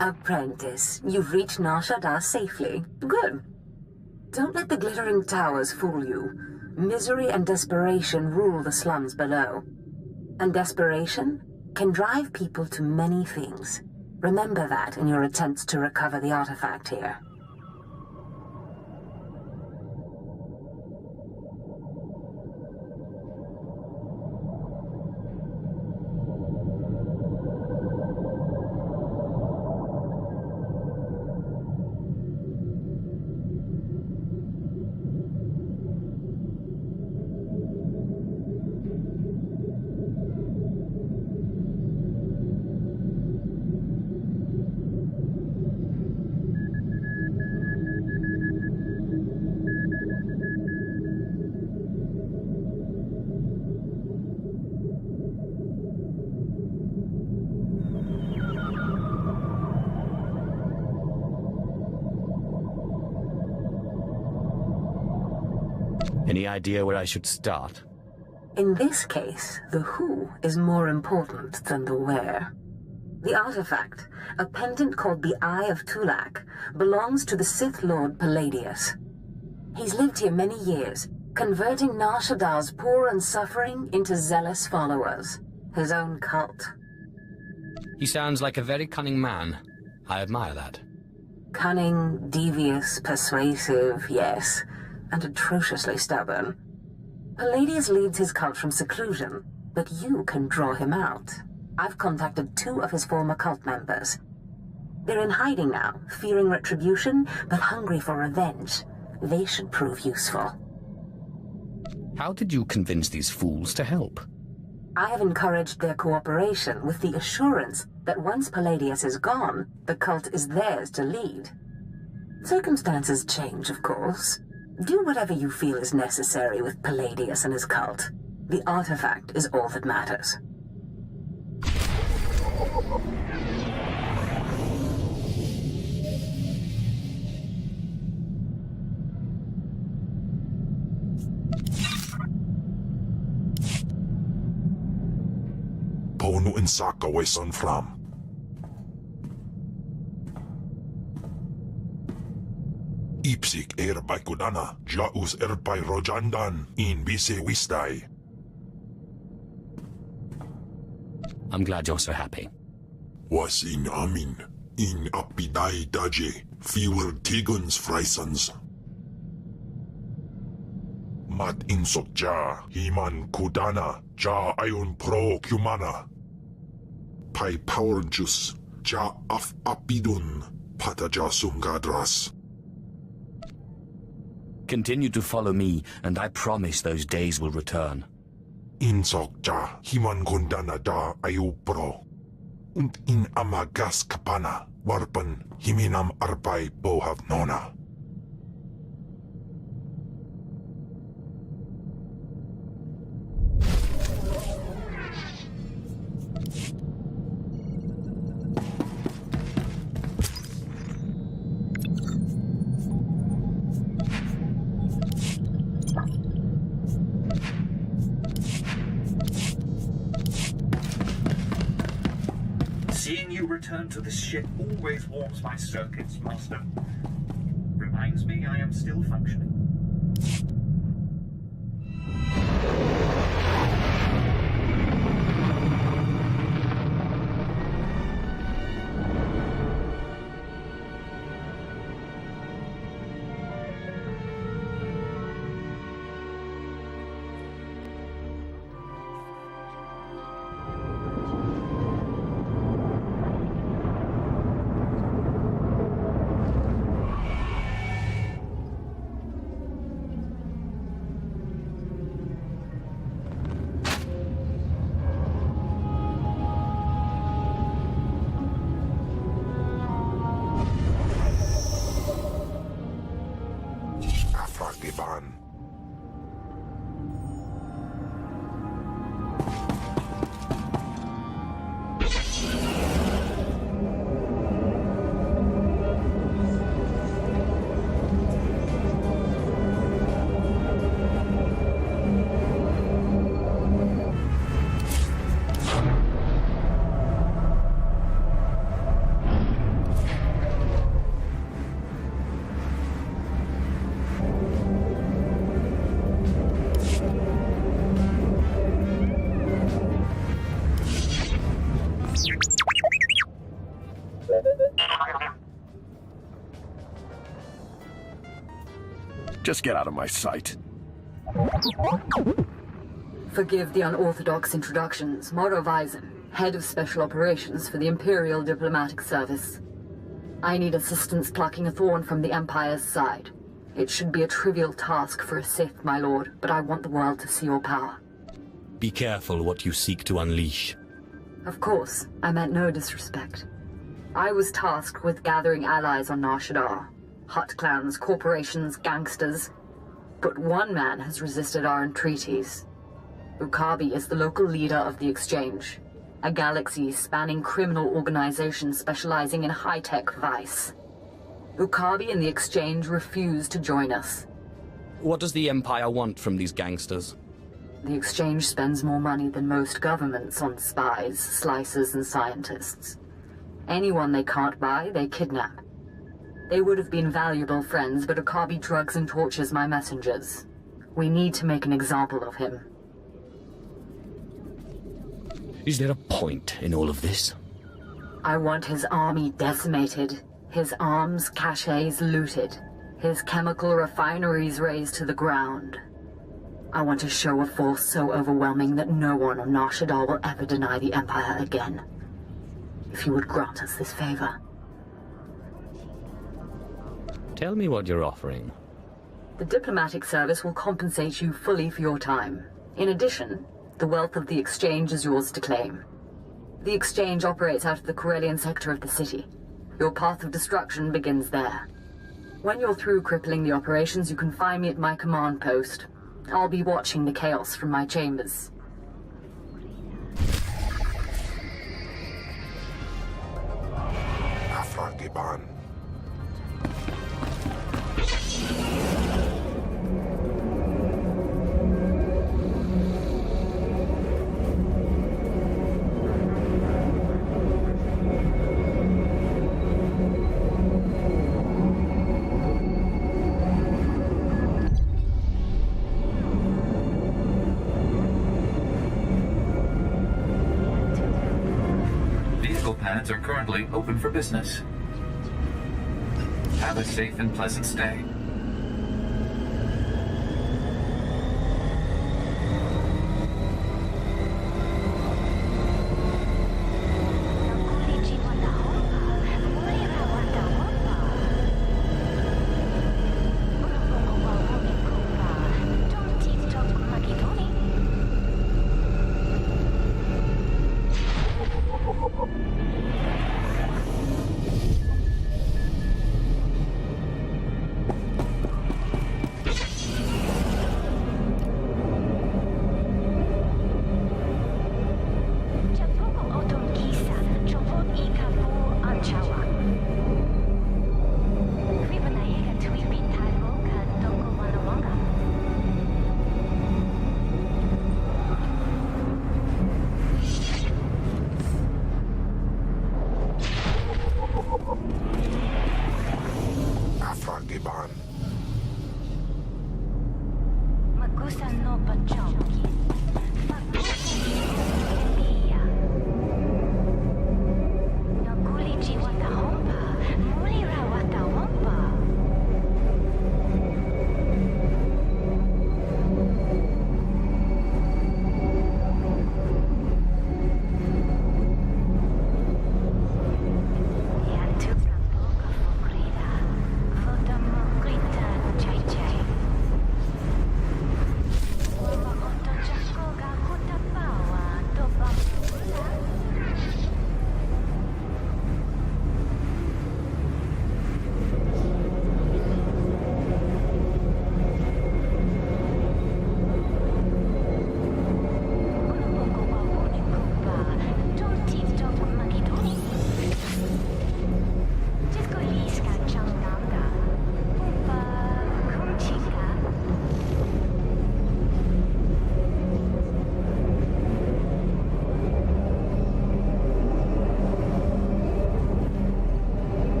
Apprentice, you've reached Nar Shaddaa safely. Good. Don't let the glittering towers fool you. Misery and desperation rule the slums below. And desperation can drive people to many things. Remember that in your attempts to recover the artifact here. Any idea where I should start? In this case, the who is more important than the where. The artifact, a pendant called the Eye of Tulak, belongs to the Sith Lord Palladius. He's lived here many years, converting Nar Shaddaa's poor and suffering into zealous followers. His own cult. He sounds like a very cunning man. I admire that. Cunning, devious, persuasive, yes, and atrociously stubborn. Palladius leads his cult from seclusion, but you can draw him out. I've contacted 2 of his former cult members. They're in hiding now, fearing retribution, but hungry for revenge. They should prove useful. How did you convince these fools to help? I have encouraged their cooperation with the assurance that once Palladius is gone, the cult is theirs to lead. Circumstances change, of course. Do whatever you feel is necessary with Palladius and his cult. The artifact is all that matters. Ponu insaka weson fram. Ipsik erbay kudana, jaus erbay rojandan, in bise wisdai. I'm glad you're so happy. Was in amin, in apidai daje, fewer tigons freisans. Mat insok ja, himan kudana, ja ayon pro kumana. Pai power juice, ja af apidun, pata ja sungadras. Continue to follow me, and I promise those days will return. Insok ja, himan kundana da ayu pro. Und in amagas kapana, warpan himinam arbay bohav nona. Seeing you return to this ship always warms my circuits, Master. Reminds me I am still functioning. Just get out of my sight. Forgive the unorthodox introductions. Moro Weizen, head of special operations for the Imperial Diplomatic Service. I need assistance plucking a thorn from the Empire's side. It should be a trivial task for a Sith, my lord, but I want the world to see your power. Be careful what you seek to unleash. Of course, I meant no disrespect. I was tasked with gathering allies on Nar Shaddaa. Hutt clans, corporations, gangsters. But one man has resisted our entreaties. Ukabi is the local leader of the Exchange, a galaxy-spanning criminal organization specializing in high-tech vice. Ukabi and the Exchange refuse to join us. What does the Empire want from these gangsters? The Exchange spends more money than most governments on spies, slicers, and scientists. Anyone they can't buy, they kidnap. They would have been valuable friends, but Ukabi drugs and tortures my messengers. We need to make an example of him. Is there a point in all of this? I want his army decimated, his arms caches looted, his chemical refineries razed to the ground. I want to show a force so overwhelming that no one on Nar Shaddaa will ever deny the Empire again. If you would grant us this favor. Tell me what you're offering. The diplomatic service will compensate you fully for your time. In addition, the wealth of the Exchange is yours to claim. The Exchange operates out of the Corellian sector of the city. Your path of destruction begins there. When you're through crippling the operations, you can find me at my command post. I'll be watching the chaos from my chambers. Afragiban. Pads are currently open for business. Have a safe and pleasant stay.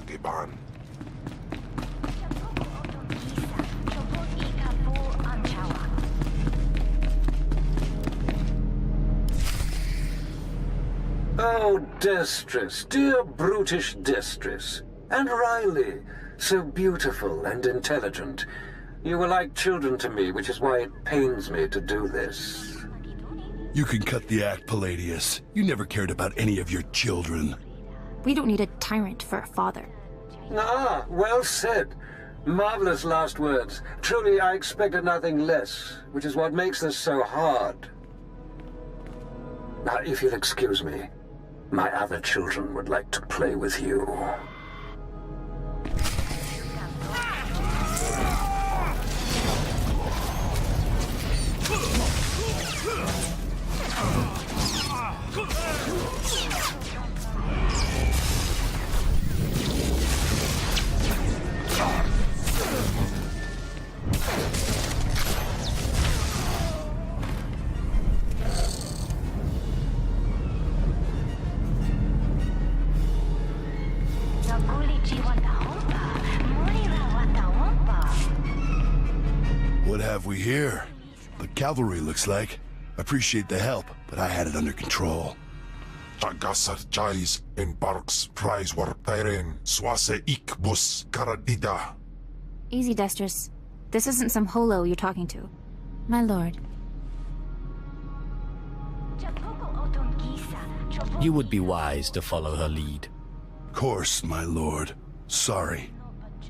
Ageban. Oh, Destress, dear brutish Destress. And Riley, so beautiful and intelligent. You were like children to me, which is why it pains me to do this. You can cut the act, Palladius. You never cared about any of your children. We don't need a tyrant for a father. Ah, well said. Marvelous last words. Truly, I expected nothing less, which is what makes this so hard. Now, if you'll excuse me, my other children would like to play with you. What have we here? The cavalry, looks like. Appreciate the help, but I had it under control. Tagasar Jais in Barks Prize War Tyren Swase Ikbus Karadida. Easy, Destress. This isn't some holo you're talking to. My lord. You would be wise to follow her lead. Course, my lord. Sorry.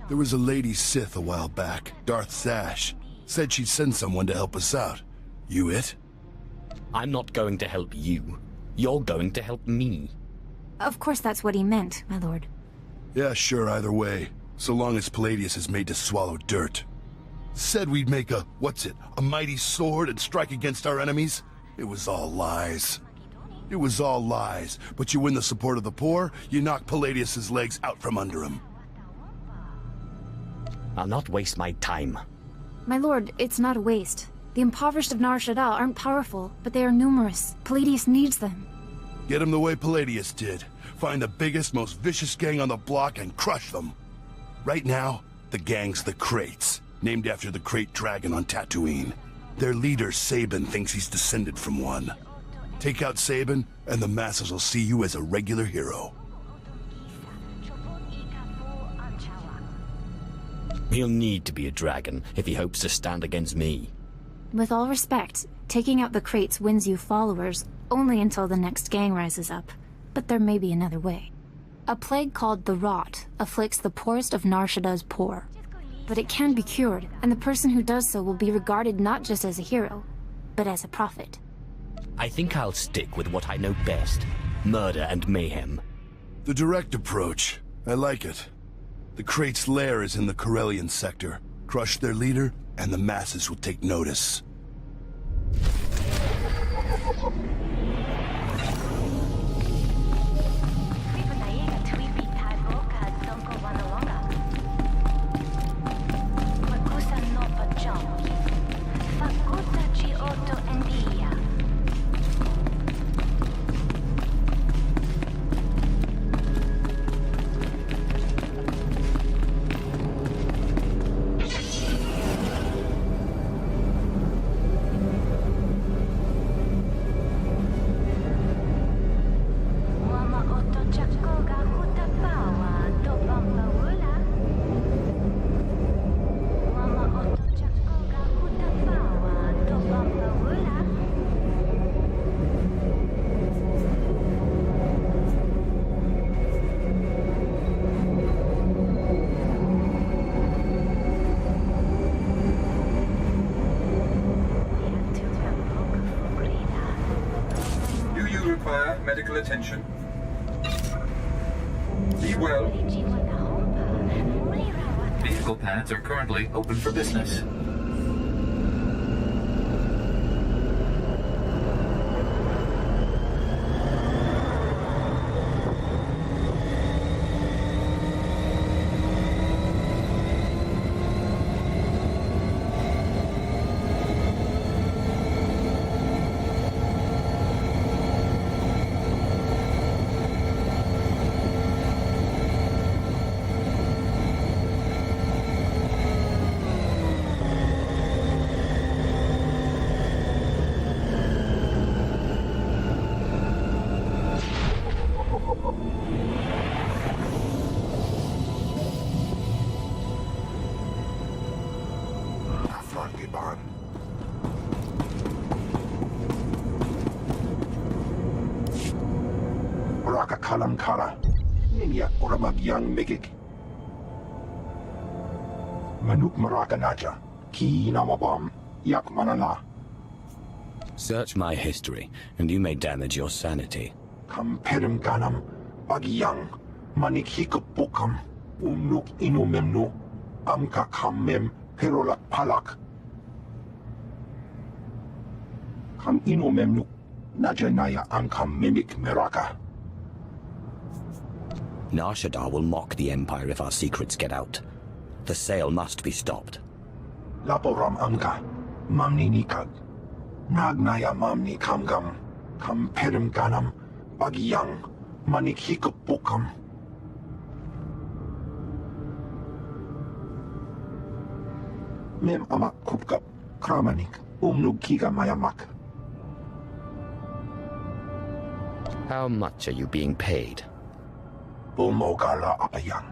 There was a lady Sith a while back, Darth Sash. Said she'd send someone to help us out. You it? I'm not going to help you. You're going to help me. Of course that's what he meant, my lord. Yeah, sure, either way. So long as Palladius is made to swallow dirt. Said we'd make a mighty sword and strike against our enemies? It was all lies. It was all lies, but you win the support of the poor, you knock Palladius's legs out from under him. I'll not waste my time. My lord, it's not a waste. The impoverished of Nar Shaddaa aren't powerful, but they are numerous. Palladius needs them. Get them the way Palladius did. Find the biggest, most vicious gang on the block and crush them. Right now, the gang's the Kraits, named after the Krait dragon on Tatooine. Their leader, Sabin, thinks he's descended from one. Take out Sabin, and the masses will see you as a regular hero. He'll need to be a dragon if he hopes to stand against me. With all respect, taking out the Kraits wins you followers only until the next gang rises up. But there may be another way. A plague called the Rot afflicts the poorest of Nar Shaddaa's poor. But it can be cured, and the person who does so will be regarded not just as a hero, but as a prophet. I think I'll stick with what I know best. Murder and mayhem. The direct approach. I like it. The Krait's lair is in the Corellian sector. Crush their leader, and the masses will take notice. Medical attention. Be well. Vehicle pads are currently open for business. dalam kara. Ninyak orang yang megik. Manuk merakan aja. Ki nama bom. Yak manala. Search my history, and you may damage your sanity. Kamperem ganam. Bagyang. Manik hikupukam. Umnuk inumemnu. Amka kammem. Perolak palak. Kam inumemnu. Najanaya angkam mimic meraka. Nar Shaddaa will mock the Empire if our secrets get out. The sale must be stopped. Laporam amka. Mamni nikag. Nagnaya mamni kamgam. Kamperem ganam. Bagyang. Manik hikupukam. Mem amak kupkap. Kramanik. Umnug kiga mayamak. How much are you being paid? Bumogala apayang.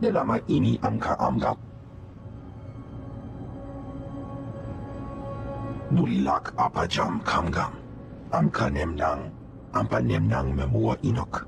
Nilama ini angka amgap. Nulilak apajam kamgam. Amka nemnang. Ampa nemnang memua inok.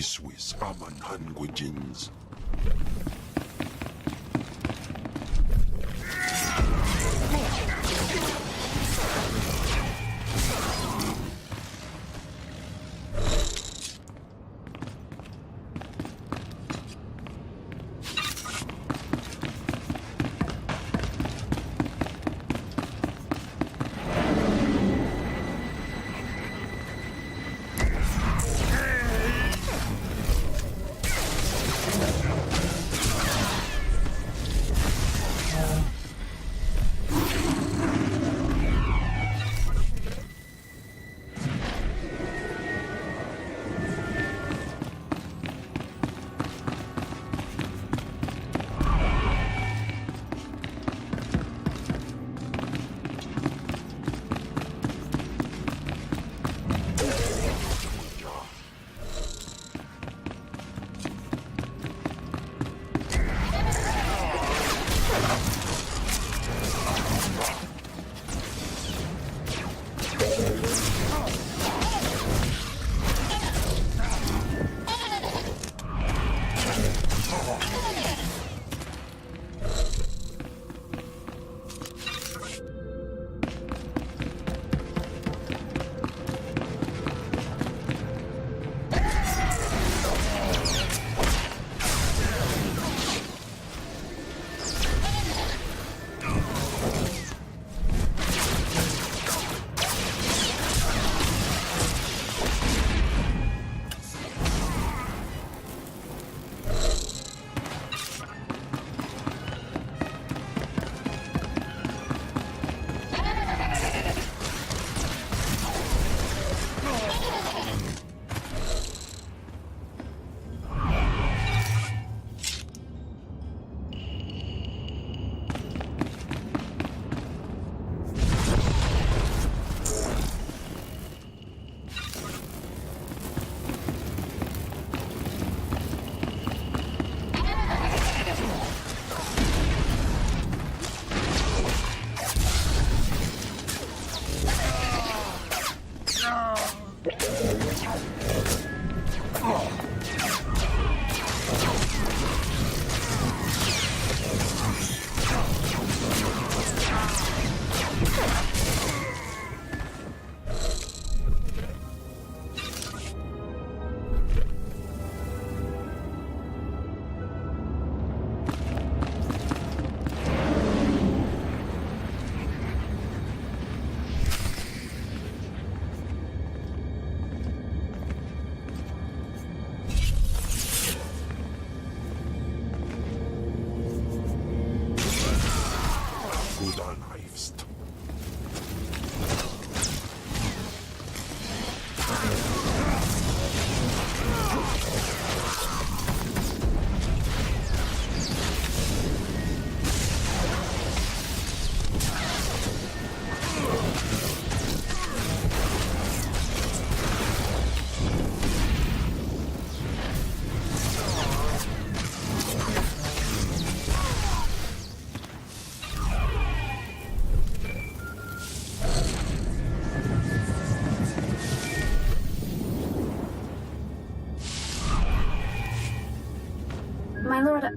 Swiss aman hanguijins.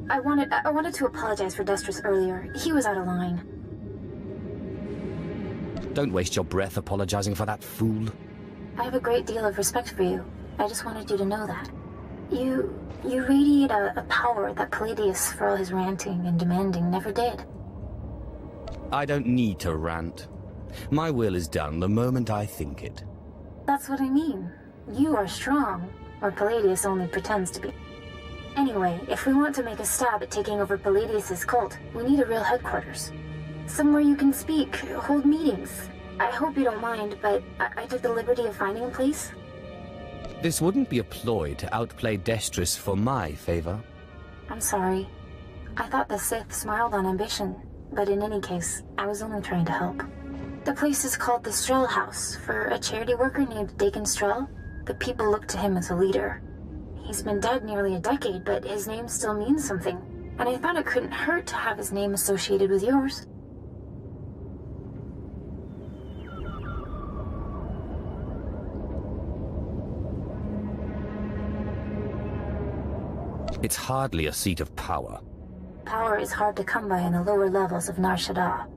I wanted to apologize for Destris earlier. He was out of line. Don't waste your breath apologizing for that fool. I have a great deal of respect for you. I just wanted you to know that. You radiate a power that Palladius, for all his ranting and demanding, never did. I don't need to rant. My will is done the moment I think it. That's what I mean. You are strong, or Palladius only pretends to be. Anyway, if we want to make a stab at taking over Palladius's cult, we need a real headquarters. Somewhere you can speak, hold meetings. I hope you don't mind, but I took the liberty of finding a place. This wouldn't be a ploy to outplay Destris for my favor. I'm sorry. I thought the Sith smiled on ambition, but in any case, I was only trying to help. The place is called the Strel House, for a charity worker named Dakin Strel. The people look to him as a leader. He's been dead nearly a decade, but his name still means something, and I thought it couldn't hurt to have his name associated with yours. It's hardly a seat of power. Power is hard to come by in the lower levels of Nar Shaddaa.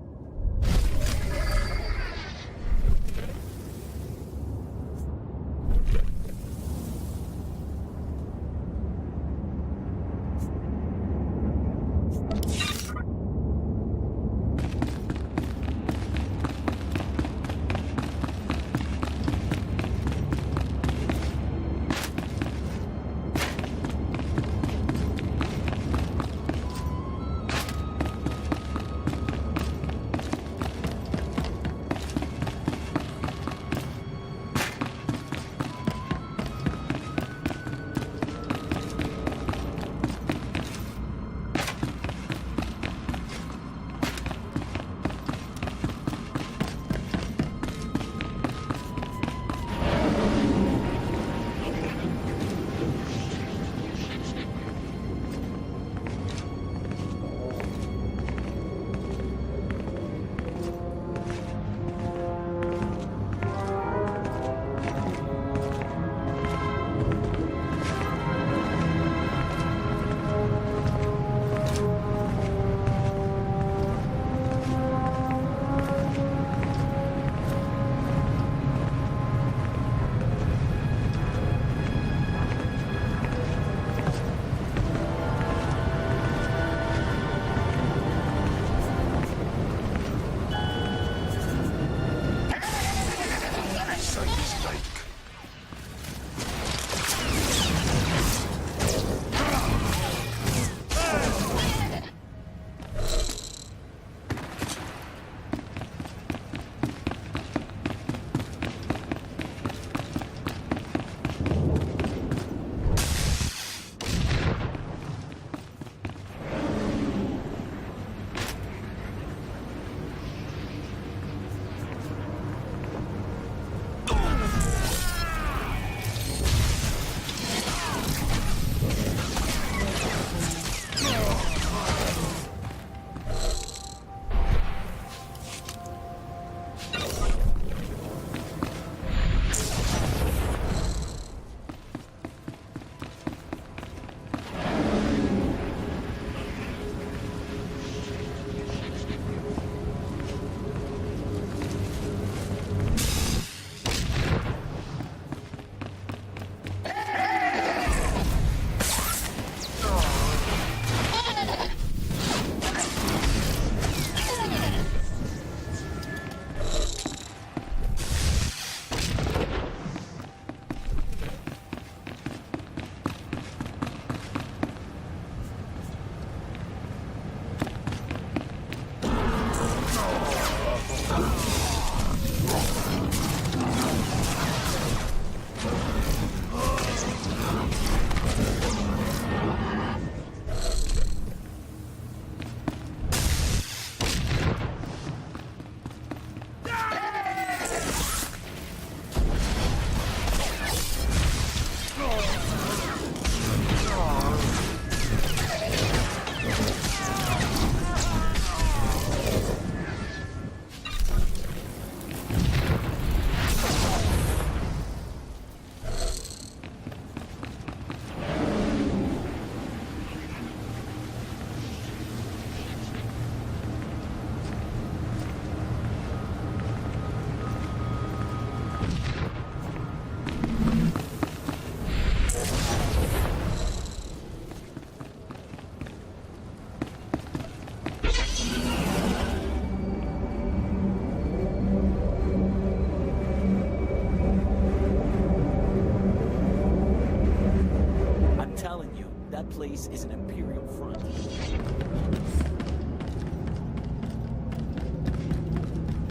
place is an Imperial front.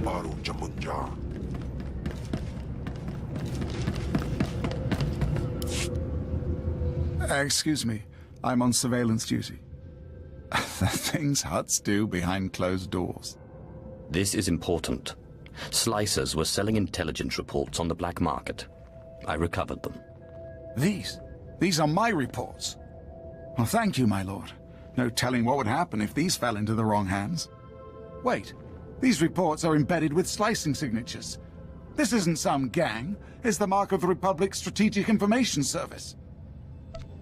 Baru Jamunja. Excuse me, I'm on surveillance duty. The things Hutts do behind closed doors. This is important. Slicers were selling intelligence reports on the black market. I recovered them. These are my reports. Well, thank you, my lord. No telling what would happen if these fell into the wrong hands. Wait, these reports are embedded with slicing signatures. This isn't some gang. It's the mark of the Republic's Strategic Information Service.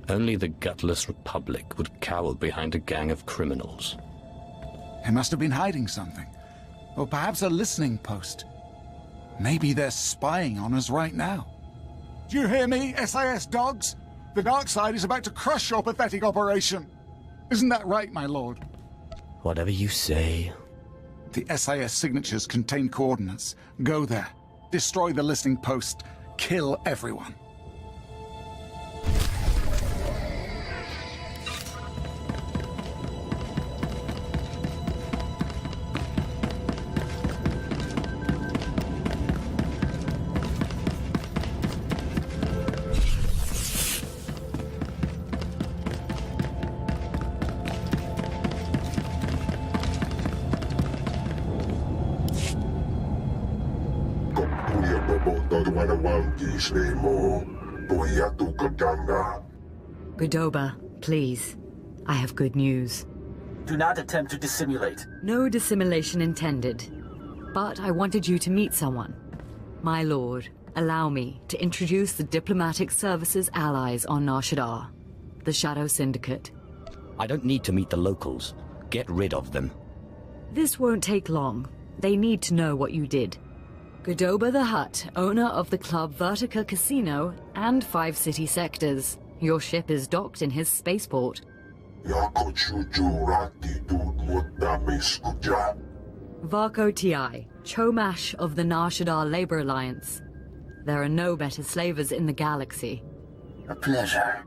Only the gutless Republic would cower behind a gang of criminals. They must have been hiding something. Or perhaps a listening post. Maybe they're spying on us right now. Do you hear me, SIS dogs? The dark side is about to crush your pathetic operation. Isn't that right, my lord? Whatever you say. The SIS signatures contain coordinates. Go there. Destroy the listening post. Kill everyone. Godoba, please. I have good news. Do not attempt to dissimulate. No dissimulation intended. But I wanted you to meet someone. My lord, allow me to introduce the Diplomatic Services allies on Nar Shaddaa, the Shadow Syndicate. I don't need to meet the locals. Get rid of them. This won't take long. They need to know what you did. Godoba the Hutt, owner of the club Vertica Casino and 5 city sectors. Your ship is docked in his spaceport. Varko Ti, Chomash of the Nar Shaddaa Labor Alliance. There are no better slavers in the galaxy. A pleasure.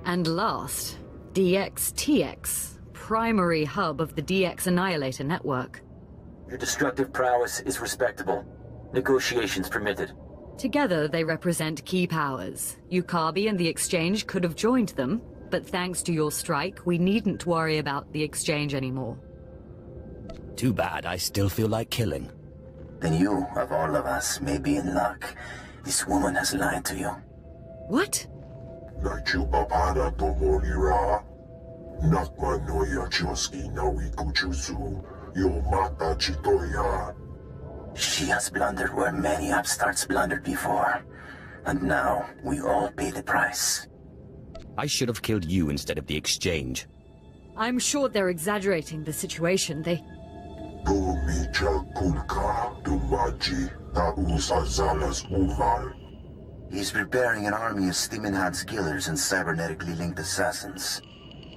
And last, DXTX, primary hub of the DX Annihilator network. Your destructive prowess is respectable. Negotiations permitted. Together, they represent key powers. Yukabi and the Exchange could have joined them, but thanks to your strike, we needn't worry about the Exchange anymore. Too bad, I still feel like killing. Then you, of all of us, may be in luck. This woman has lied to you. What? She has blundered where many upstarts blundered before. And now, we all pay the price. I should have killed you instead of the Exchange. I'm sure they're exaggerating the situation. He's preparing an army of Stimenhad's killers and cybernetically linked assassins.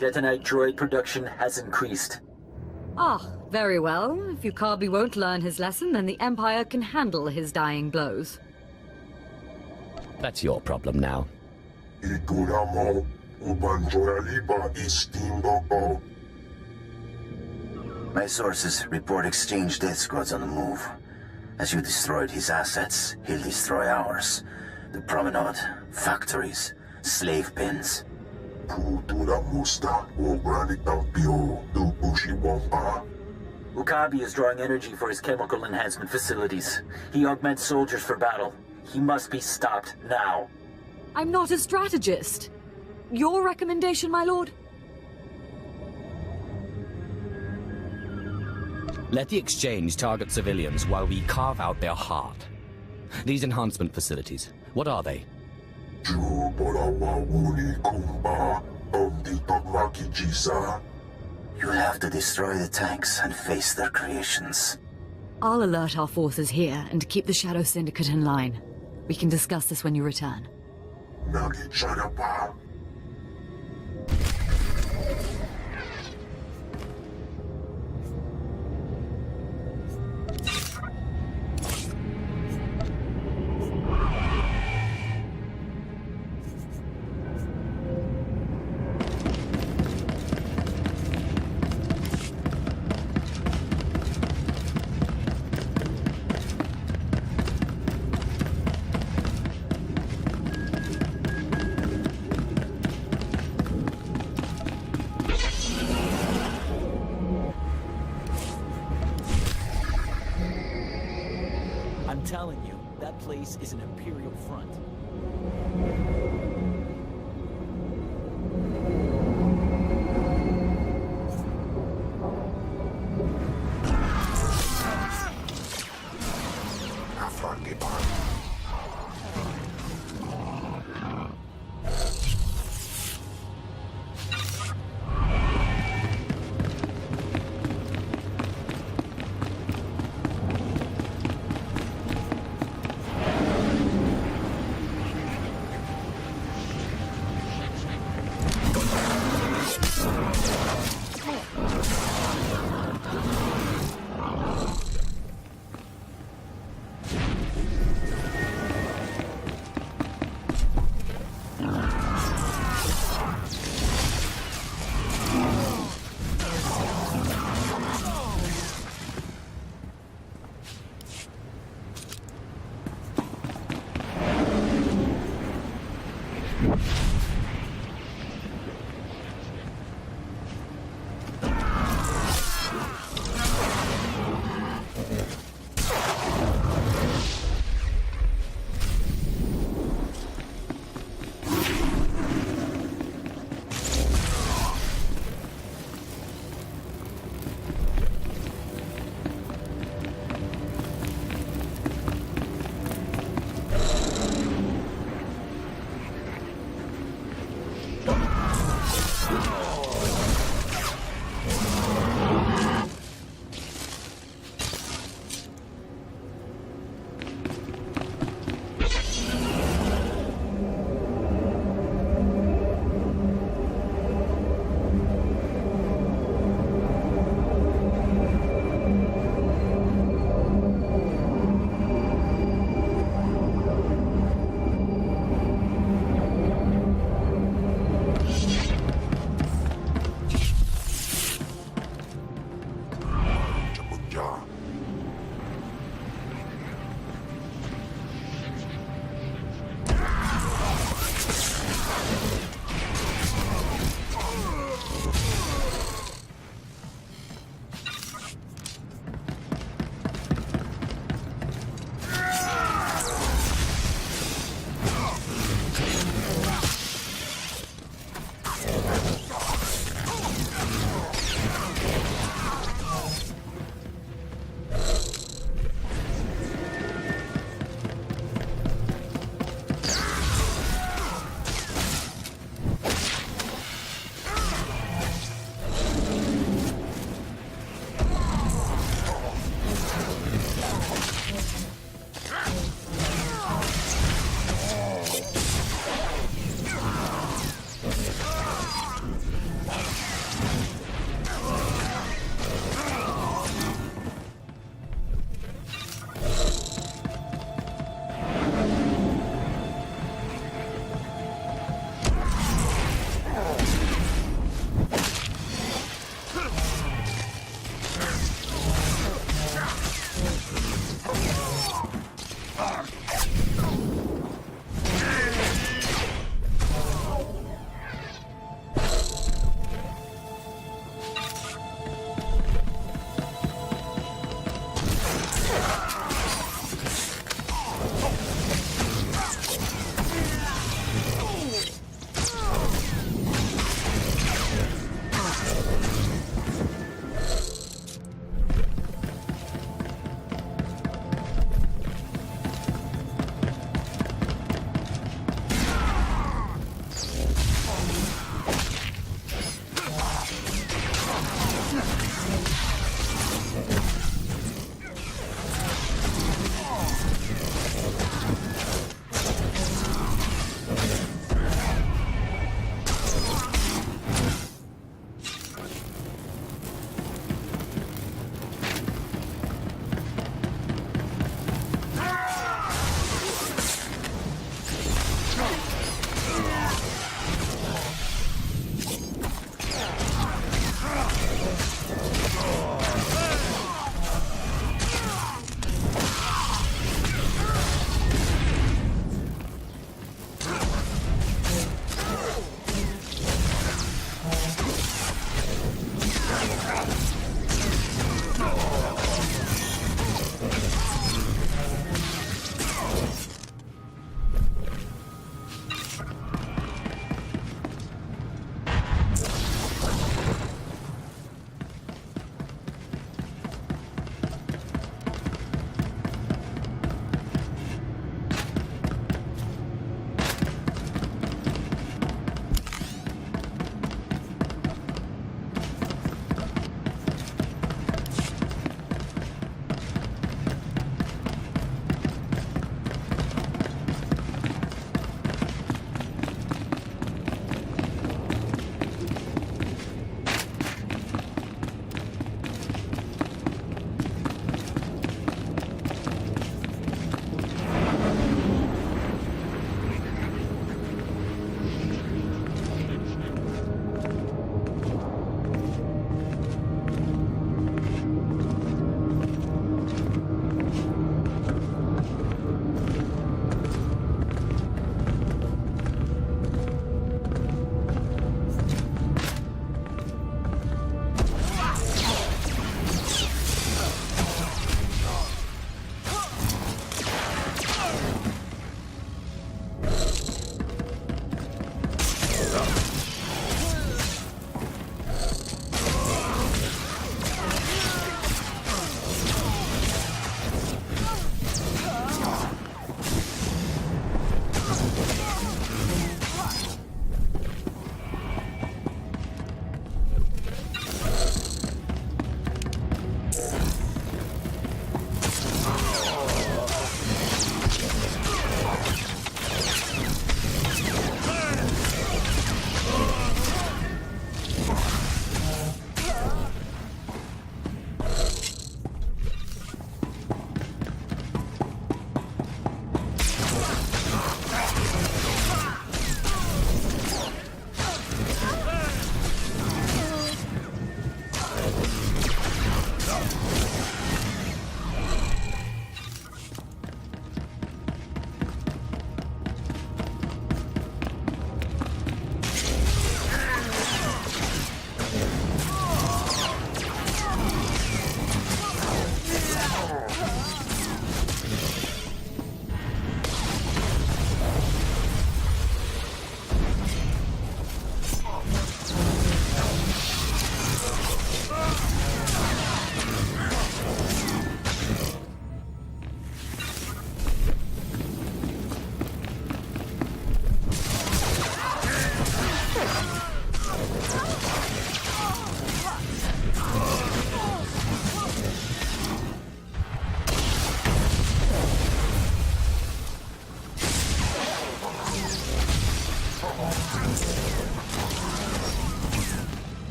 Detonite droid production has increased. Ah, very well. If Yukabi won't learn his lesson, then the Empire can handle his dying blows. That's your problem now. My sources report Exchange death squads on the move. As you destroyed his assets, he'll destroy ours. The promenade, factories, slave pens. Ukabi is drawing energy for his chemical enhancement facilities. He augments soldiers for battle. He must be stopped now. I'm not a strategist. Your recommendation, my lord? Let the Exchange target civilians while we carve out their heart. These enhancement facilities, what are they? You'll have to destroy the tanks and face their creations. I'll alert our forces here and keep the Shadow Syndicate in line. We can discuss this when you return. I'm telling you, that place is an Imperial front.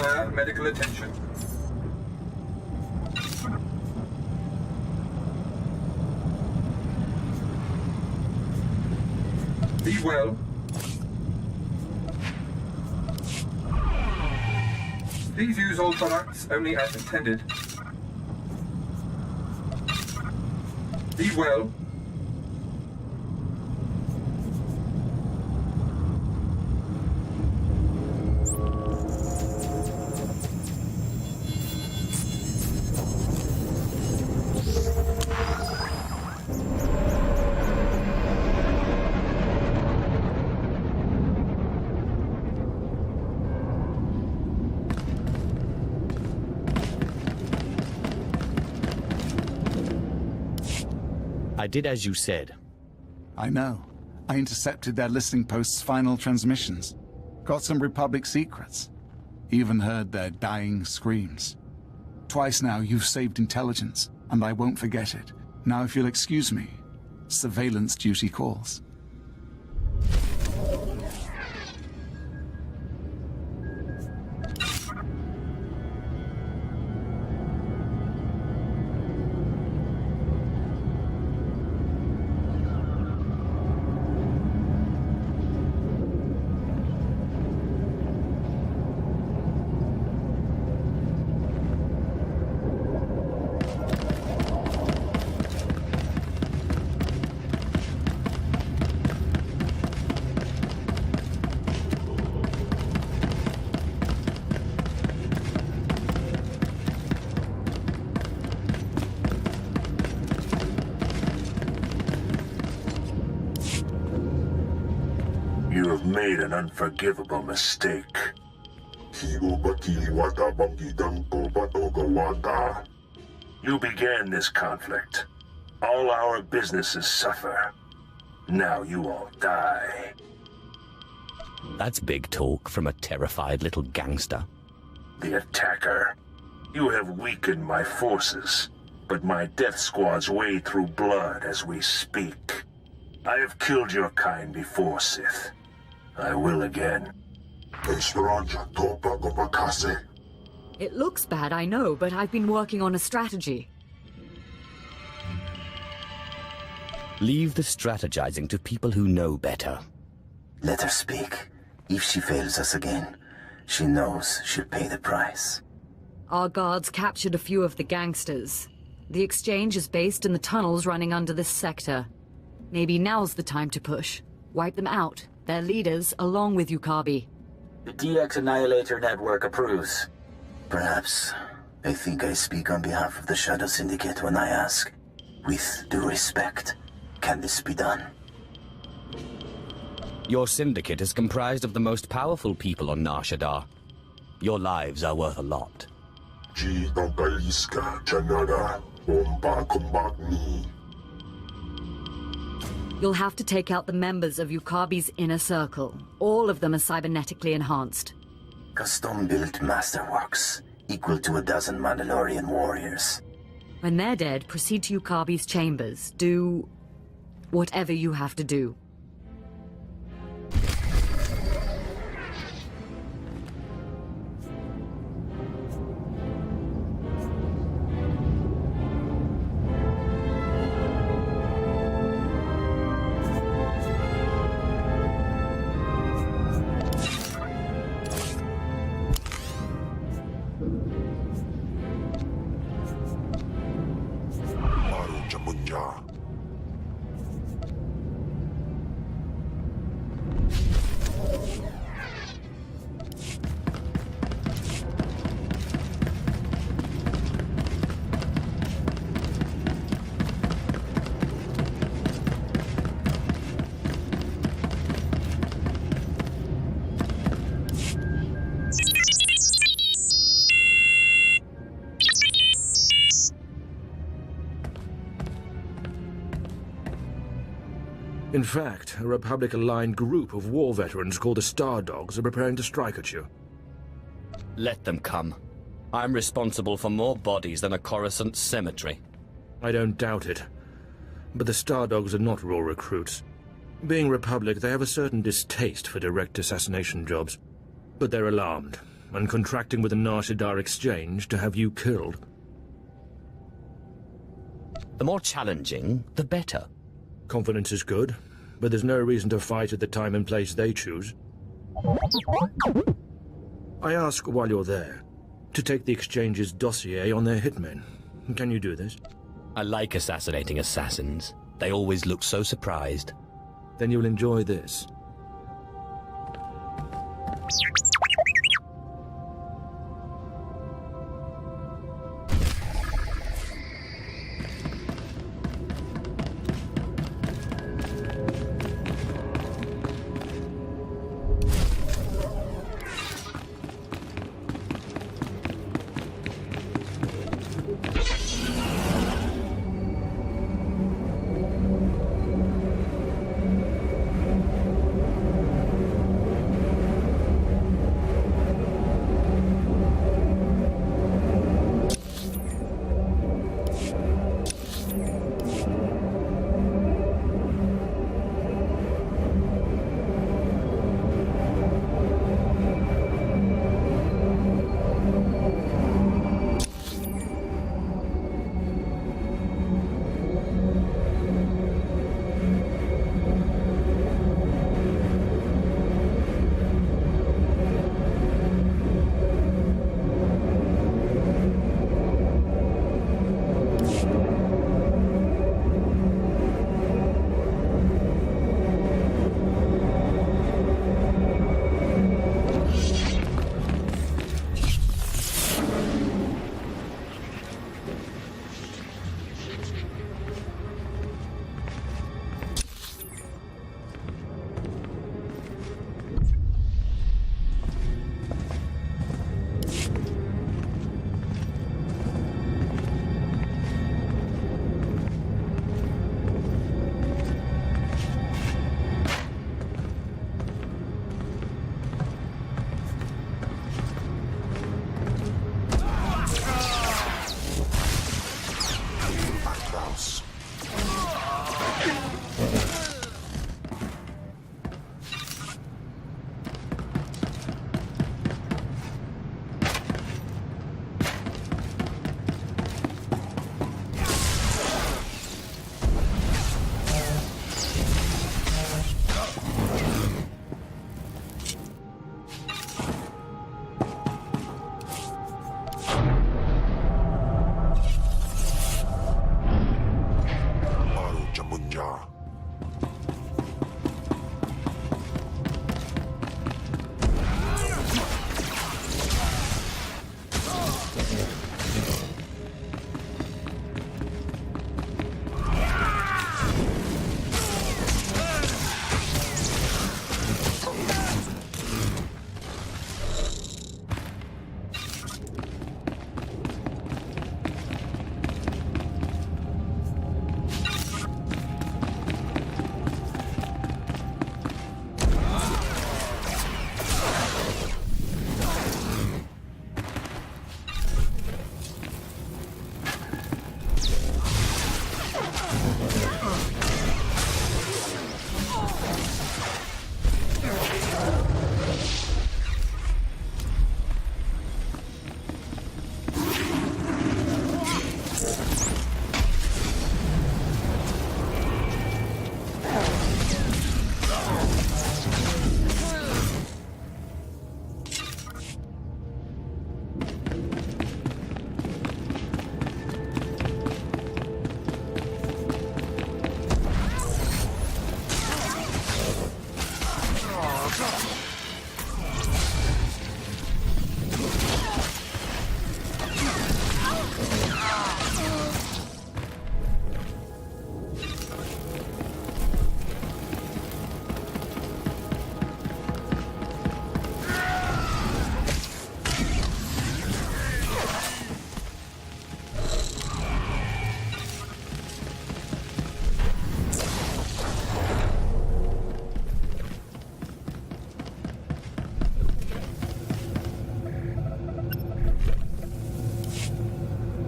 require medical attention. Be well. Please use all products only as intended. Be well. I did as you said. I know. I intercepted their listening post's final transmissions. Got some Republic secrets. Even heard their dying screams. Twice now you've saved intelligence, and I won't forget it. Now if you'll excuse me, surveillance duty calls. You have made an unforgivable mistake. You began this conflict. All our businesses suffer. Now you all die. That's big talk from a terrified little gangster. The attacker. You have weakened my forces, but my death squads wade through blood as we speak. I have killed your kind before, Sith. I will again. It looks bad, I know, but I've been working on a strategy. Leave the strategizing to people who know better. Let her speak. If she fails us again, she knows she'll pay the price. Our guards captured a few of the gangsters. The exchange is based in the tunnels running under this sector. Maybe now's the time to push. Wipe them out, their leaders, along with Yukabi. The DX Annihilator Network approves. Perhaps. I think I speak on behalf of the Shadow Syndicate when I ask, with due respect, can this be done? Your syndicate is comprised of the most powerful people on Nar Shaddaa. Your lives are worth a lot. You'll have to take out the members of Yukabi's inner circle. All of them are cybernetically enhanced. Custom-built masterworks, equal to a dozen Mandalorian warriors. When they're dead, proceed to Yukabi's chambers. Do whatever you have to do. In fact, a Republic-aligned group of war veterans called the Star Dogs are preparing to strike at you. Let them come. I'm responsible for more bodies than a Coruscant cemetery. I don't doubt it. But the Star Dogs are not raw recruits. Being Republic, they have a certain distaste for direct assassination jobs. But they're alarmed, and contracting with the Nar Shaddaa Exchange to have you killed. The more challenging, the better. Confidence is good, but there's no reason to fight at the time and place they choose. I ask while you're there, to take the Exchange's dossier on their hitmen. Can you do this? I like assassinating assassins. They always look so surprised. Then you'll enjoy this.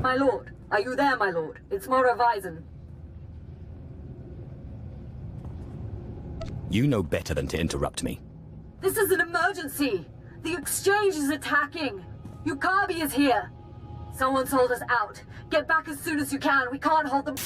My lord, are you there, my lord? It's Mora Weizen. You know better than to interrupt me. This is an emergency! The Exchange is attacking! Yukabi is here! Someone sold us out. Get back as soon as you can. We can't hold them.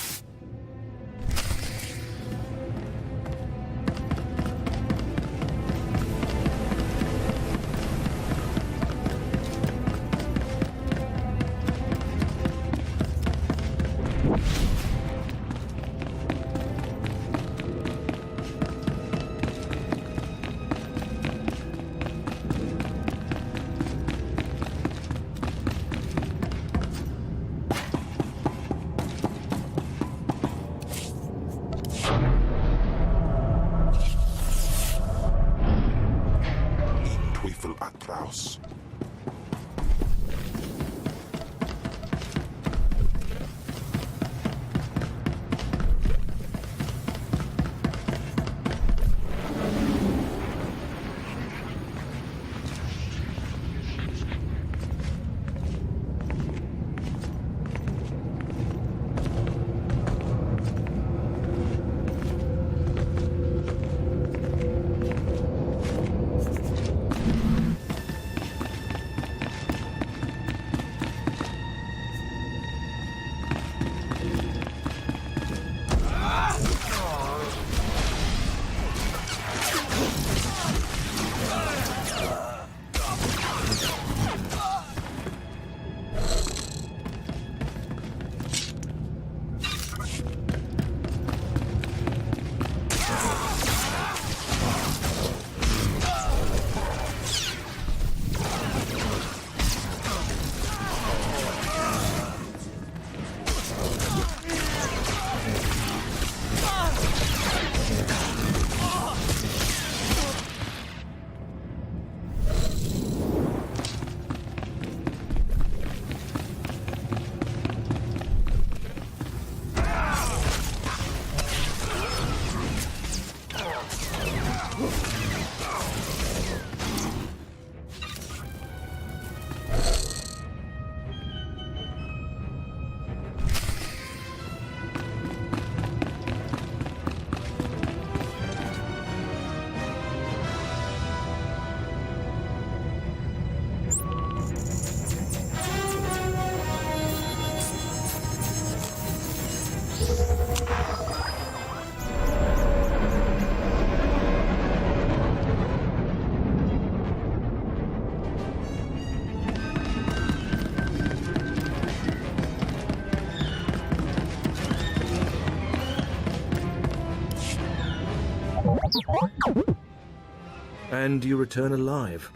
And you return alive.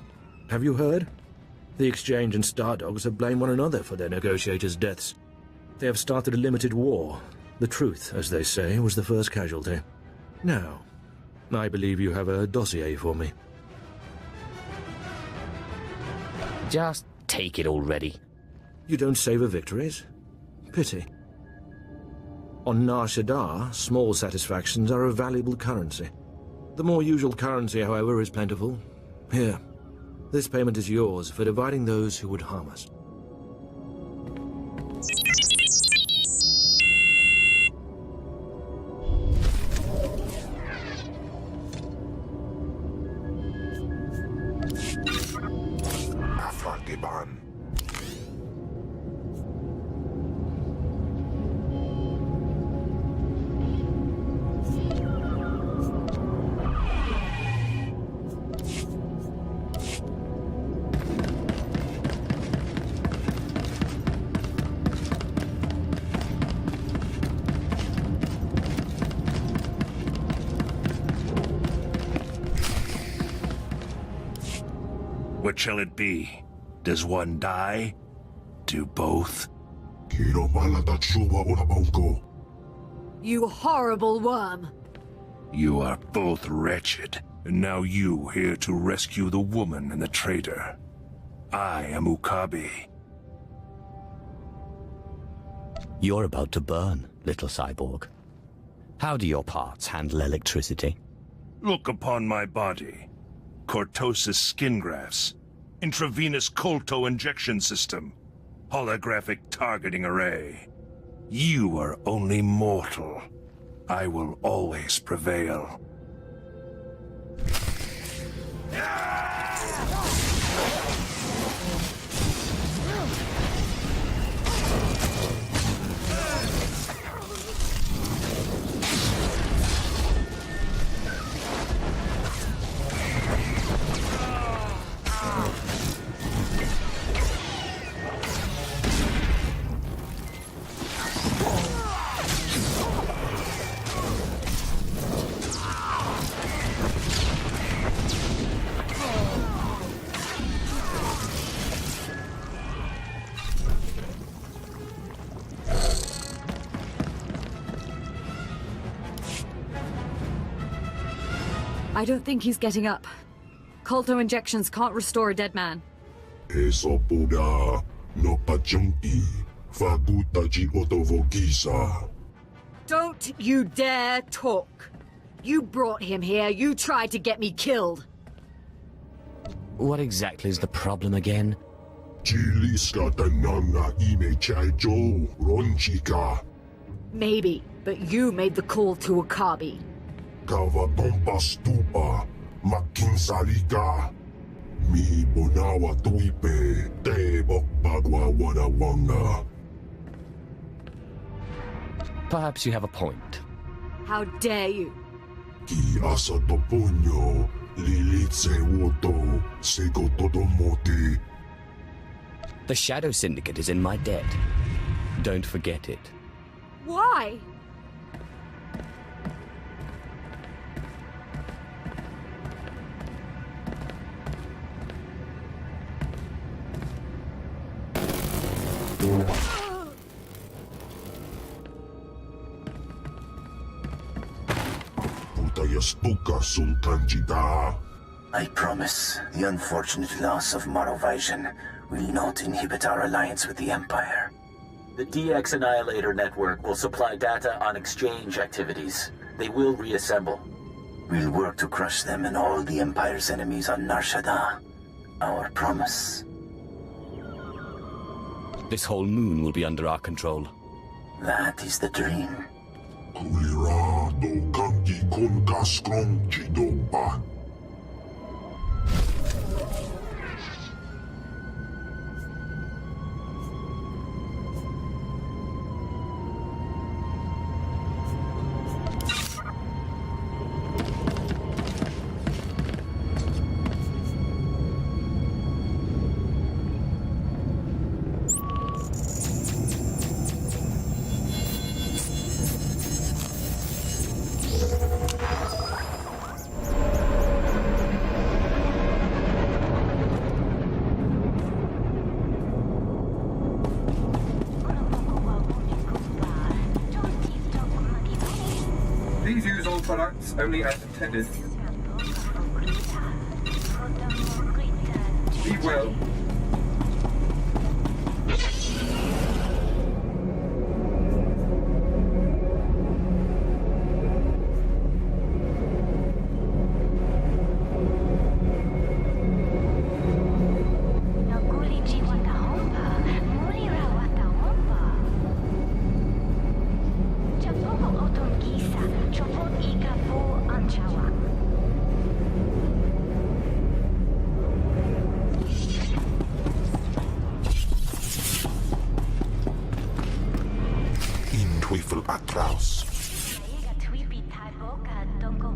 Have you heard? The Exchange and Star Dogs have blamed one another for their negotiators' deaths. They have started a limited war. The truth, as they say, was the first casualty. Now, I believe you have a dossier for me. Just take it already. You don't savor victories? Pity. On Nar Shaddaa, small satisfactions are a valuable currency. The more usual currency, however, is plentiful. Here, this payment is yours for dividing those who would harm us. What shall it be? Does one die? Do both? You horrible worm! You are both wretched, and now you here to rescue the woman and the traitor. I am Ukabi. You're about to burn, little cyborg. How do your parts handle electricity? Look upon my body. Cortosis skin grafts, intravenous colto injection system, holographic targeting array. You are only mortal. I will always prevail. I don't think he's getting up. Colto injections can't restore a dead man. Esopoda no pachunki fagutaji otovogisa. Don't you dare talk. You brought him here. You tried to get me killed. What exactly is the problem again? Chiliska tananga ime chaijo ronchika. Maybe, but you made the call to Akabi. Kavatompa stupa makinsarika. Mi bonawa tuipe te bokpagwa wadawanga. Perhaps you have a point. How dare you? Ki asa toponyo lilitse woto sego todomote. The Shadow Syndicate is in my debt. Don't forget it. Why? I promise the unfortunate loss of Monovision will not inhibit our alliance with the Empire. The DX Annihilator network will supply data on exchange activities. They will reassemble. We'll work to crush them and all the Empire's enemies on Nar Shaddaa. Our promise. This whole moon will be under our control. That is the dream. Kulirado kanki kon kaskrong chidoba. Please use all products only as intended. Be well.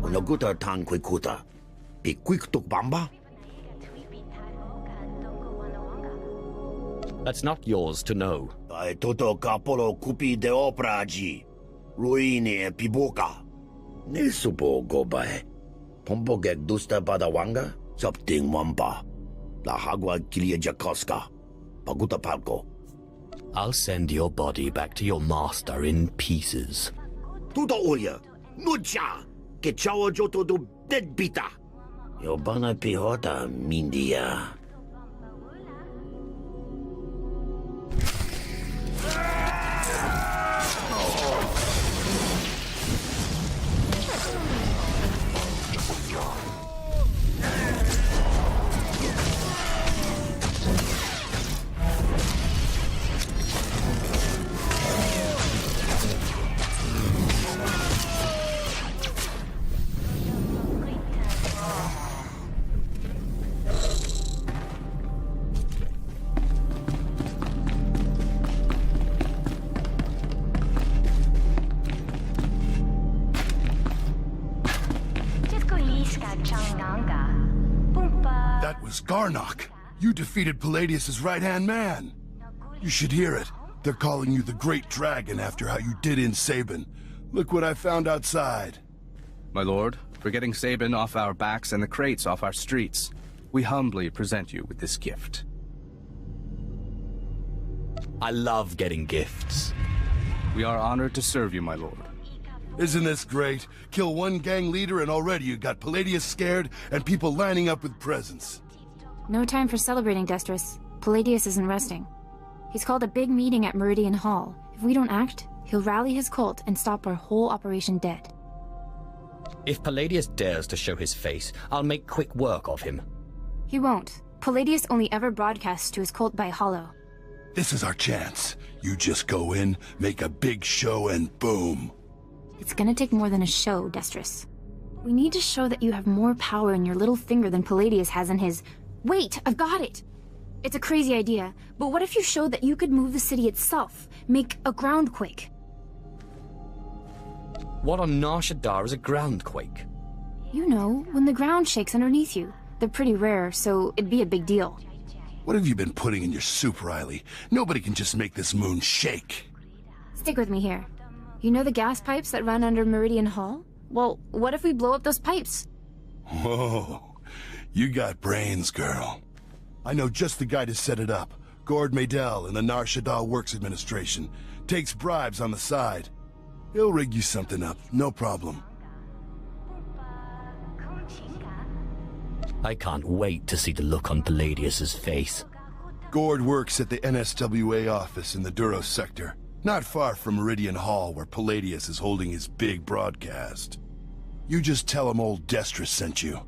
Unaguta tanquikuta. Piquictuk bamba? That's not yours to know. Ai toto capolo cupi de opragi. Ruine piboka. Nisupo gobae. Pombo gek dusta badawanga? Something wamba. La hagwa kilia jakoska. Paguta palco. I'll send your body back to your master in pieces. Tuto ulia. Nucha. Que chao joto do deadbita. Yobana pihota mindia. That was Garnock. You defeated Palladius' right-hand man. You should hear it. They're calling you the Great Dragon after how you did in Sabin. Look what I found outside. My lord, for getting Sabin off our backs and the crates off our streets, we humbly present you with this gift. I love getting gifts. We are honored to serve you, my lord. Isn't this great? Kill one gang leader and already you got Palladius scared and people lining up with presents. No time for celebrating, Destris. Palladius isn't resting. He's called a big meeting at Meridian Hall. If we don't act, he'll rally his cult and stop our whole operation dead. If Palladius dares to show his face, I'll make quick work of him. He won't. Palladius only ever broadcasts to his cult by hollow. This is our chance. You just go in, make a big show, and boom. It's gonna take more than a show, Destris. We need to show that you have more power in your little finger than Palladius has in his... Wait, I've got it! It's a crazy idea, but what if you showed that you could move the city itself? Make a groundquake? What on Nar Shaddaa is a groundquake? You know, when the ground shakes underneath you. They're pretty rare, so it'd be a big deal. What have you been putting in your soup, Riley? Nobody can just make this moon shake. Stick with me here. You know the gas pipes that run under Meridian Hall? Well, what if we blow up those pipes? Whoa, you got brains, girl. I know just the guy to set it up. Gord Maydell in the Nar Shaddaa Works Administration. Takes bribes on the side. He'll rig you something up, no problem. I can't wait to see the look on Palladius's face. Gord works at the NSWA office in the Duros sector, not far from Meridian Hall where Palladius is holding his big broadcast. You just tell him old Destris sent you.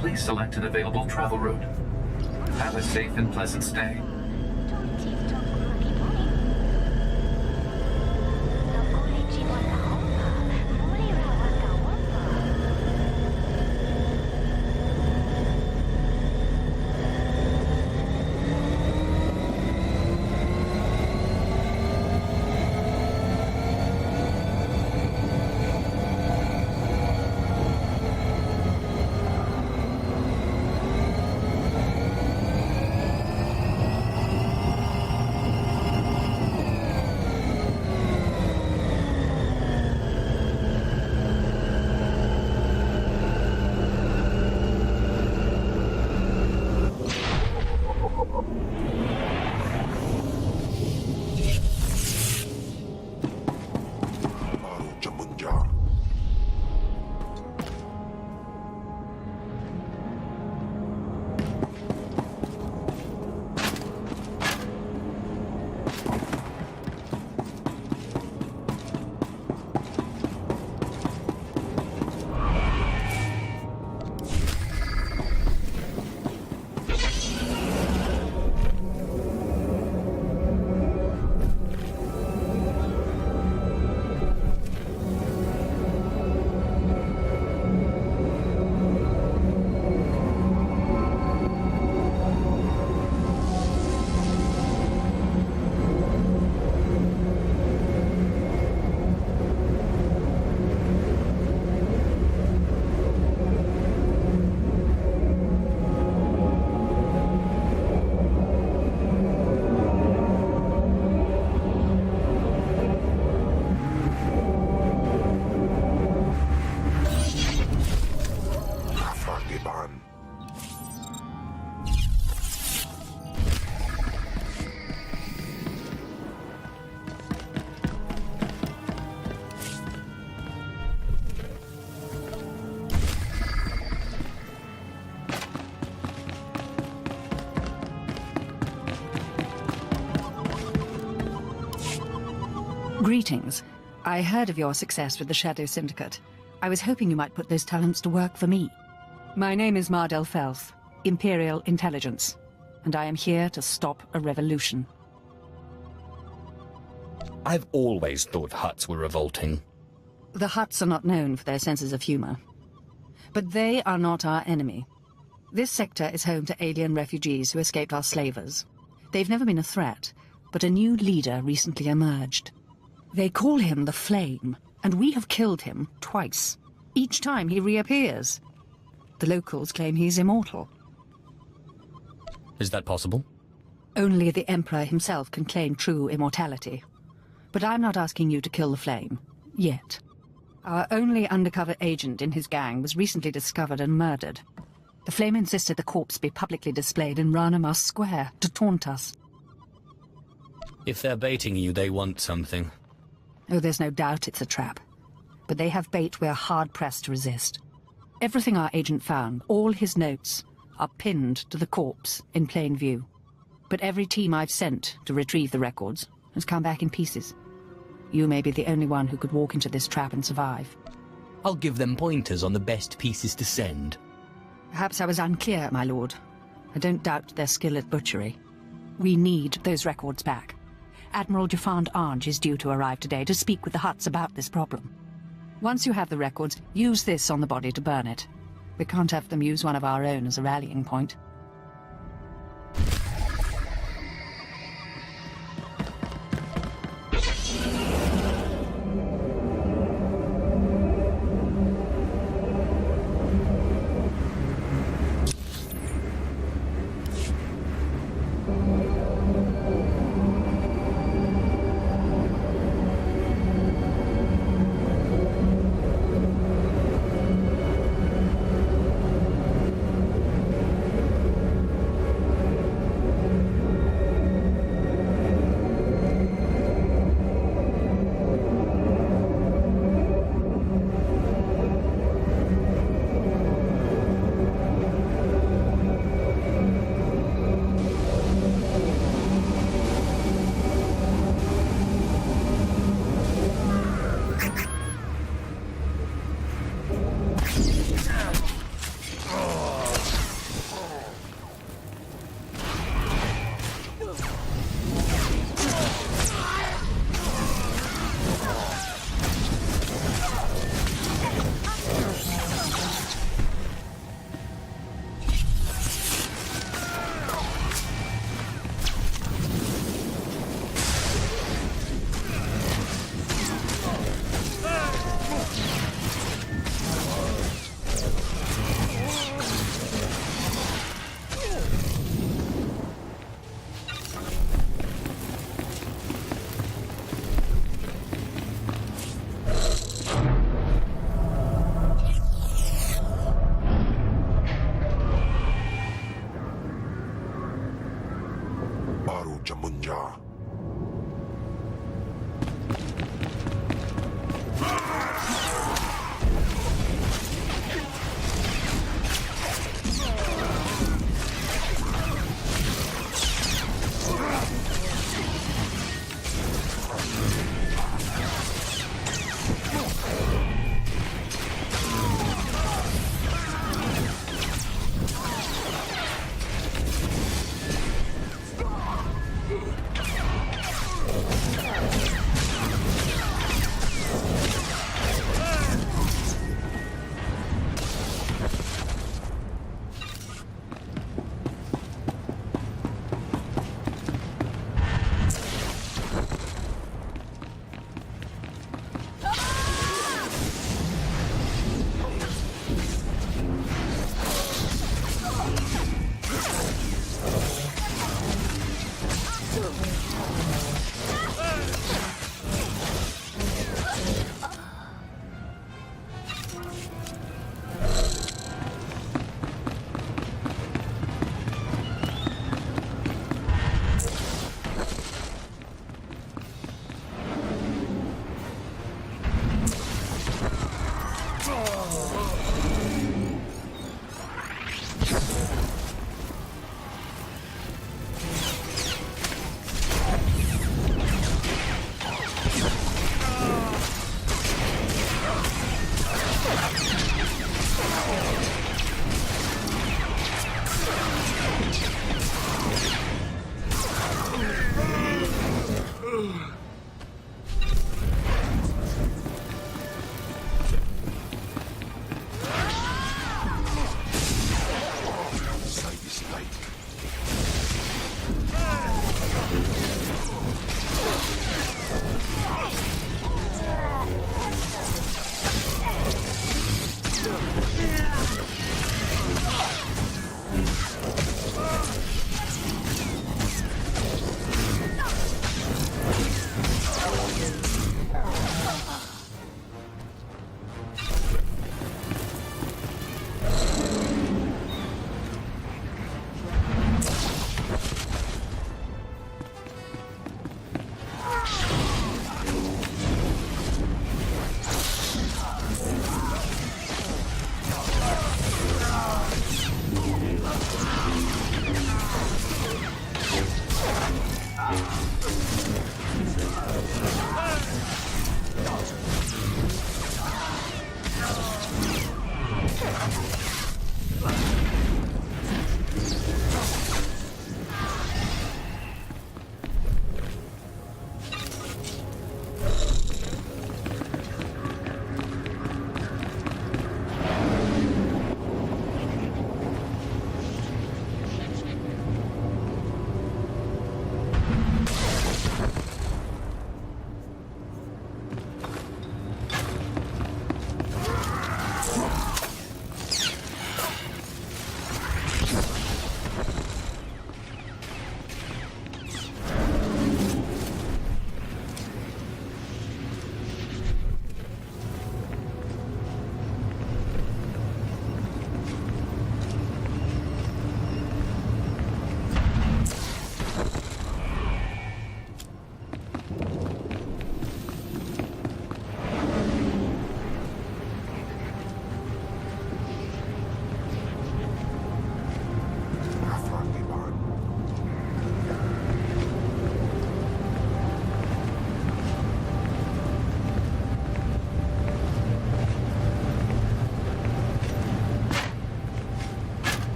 Please select an available travel route. Have a safe and pleasant stay. Greetings. I heard of your success with the Shadow Syndicate. I was hoping you might put those talents to work for me. My name is Mardel Felth, Imperial Intelligence, and I am here to stop a revolution. I've always thought Hutts were revolting. The Hutts are not known for their senses of humor. But they are not our enemy. This sector is home to alien refugees who escaped our slavers. They've never been a threat, but a new leader recently emerged. They call him the Flame, and we have killed him twice. Each time he reappears. The locals claim he's immortal. Is that possible? Only the Emperor himself can claim true immortality. But I'm not asking you to kill the Flame. Yet. Our only undercover agent in his gang was recently discovered and murdered. The Flame insisted the corpse be publicly displayed in Ranamas Square to taunt us. If they're baiting you, they want something. Oh, there's no doubt it's a trap. But they have bait we're hard-pressed to resist. Everything our agent found, all his notes, are pinned to the corpse in plain view. But every team I've sent to retrieve the records has come back in pieces. You may be the only one who could walk into this trap and survive. I'll give them pointers on the best pieces to send. Perhaps I was unclear, my lord. I don't doubt their skill at butchery. We need those records back. Admiral Jafand Arge is due to arrive today to speak with the Hutts about this problem. Once you have the records, use this on the body to burn it. We can't have them use one of our own as a rallying point.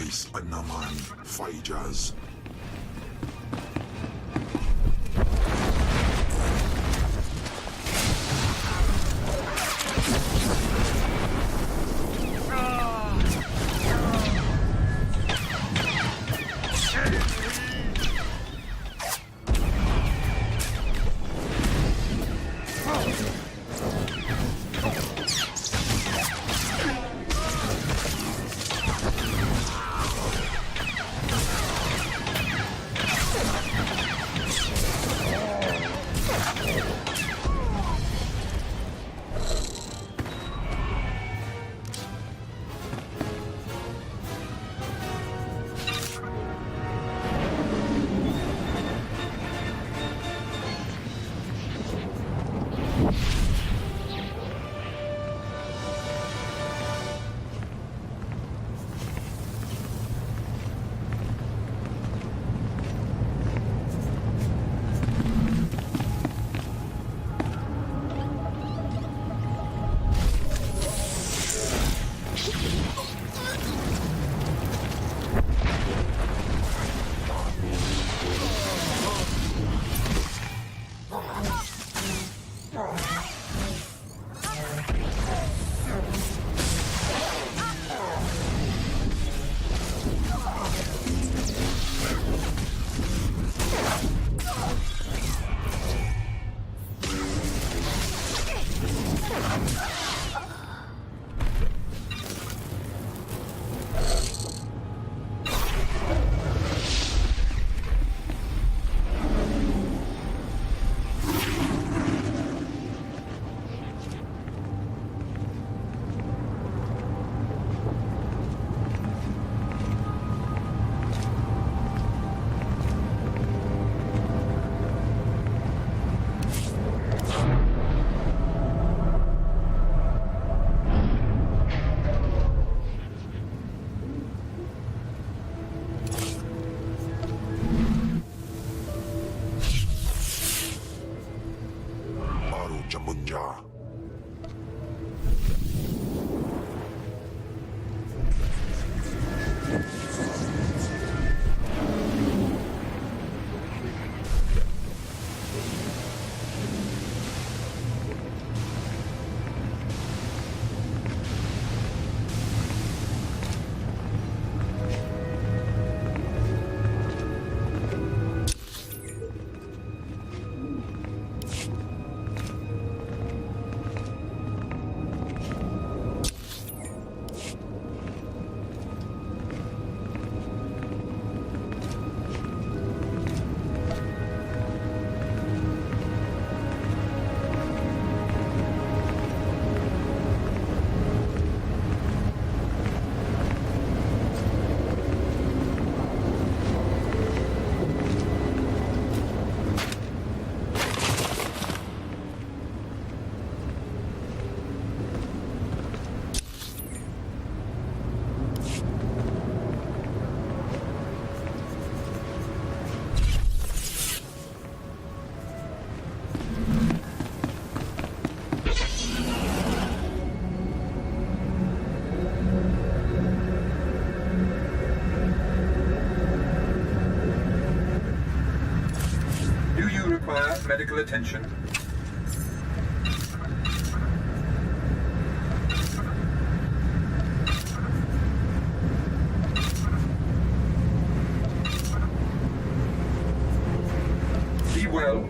Guys, naman, Fijaz. 전문자. Medical attention. Be well.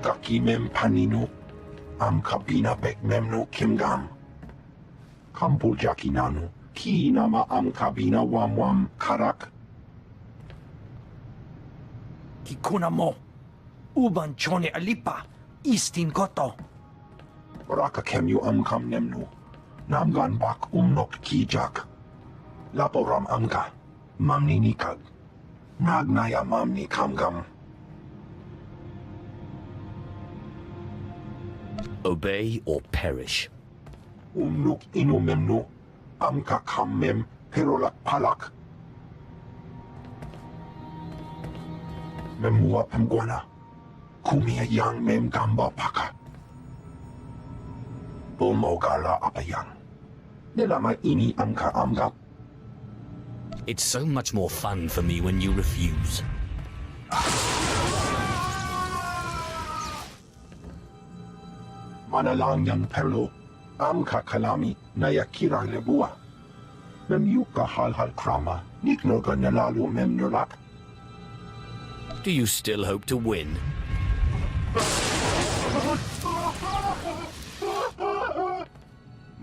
kaki mem paninu, am kabina bek memnu kimgam. Kampul jakinanu, ki nama am kabina wam karak. Kikuna mo, uban chone alipa, istin koto. Raka kemyu am kam nemnu, namgan bak umnok kijak. Laporam amka, mamni nikag. Nagnaya mamni kamgam. Obey or perish. Umnuk inumemnu, amka kammem, perolak palak. Memua pemguana, kumia yang mem gamba paka. Bulmogala apayang. Nelama ini amka amgap. It's so much more fun for me when you refuse. Manalang yang perlo, amka kalami nayakira lebua. Memyuka hal krama, niknoga nalalu memnulak. Do you still hope to win?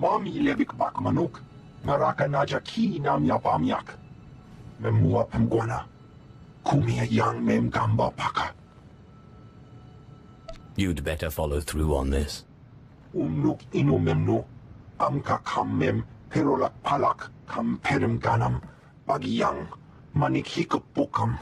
Mami levik bak manuk, maraka naja ki nam yapamyak. Memua pemguana, kumia yang mem gamba paka. You'd better follow through on this. Umnuk inumemnu, amka kammem, perolak palak, kam perem ganam, bagiyang, manik hikupukam.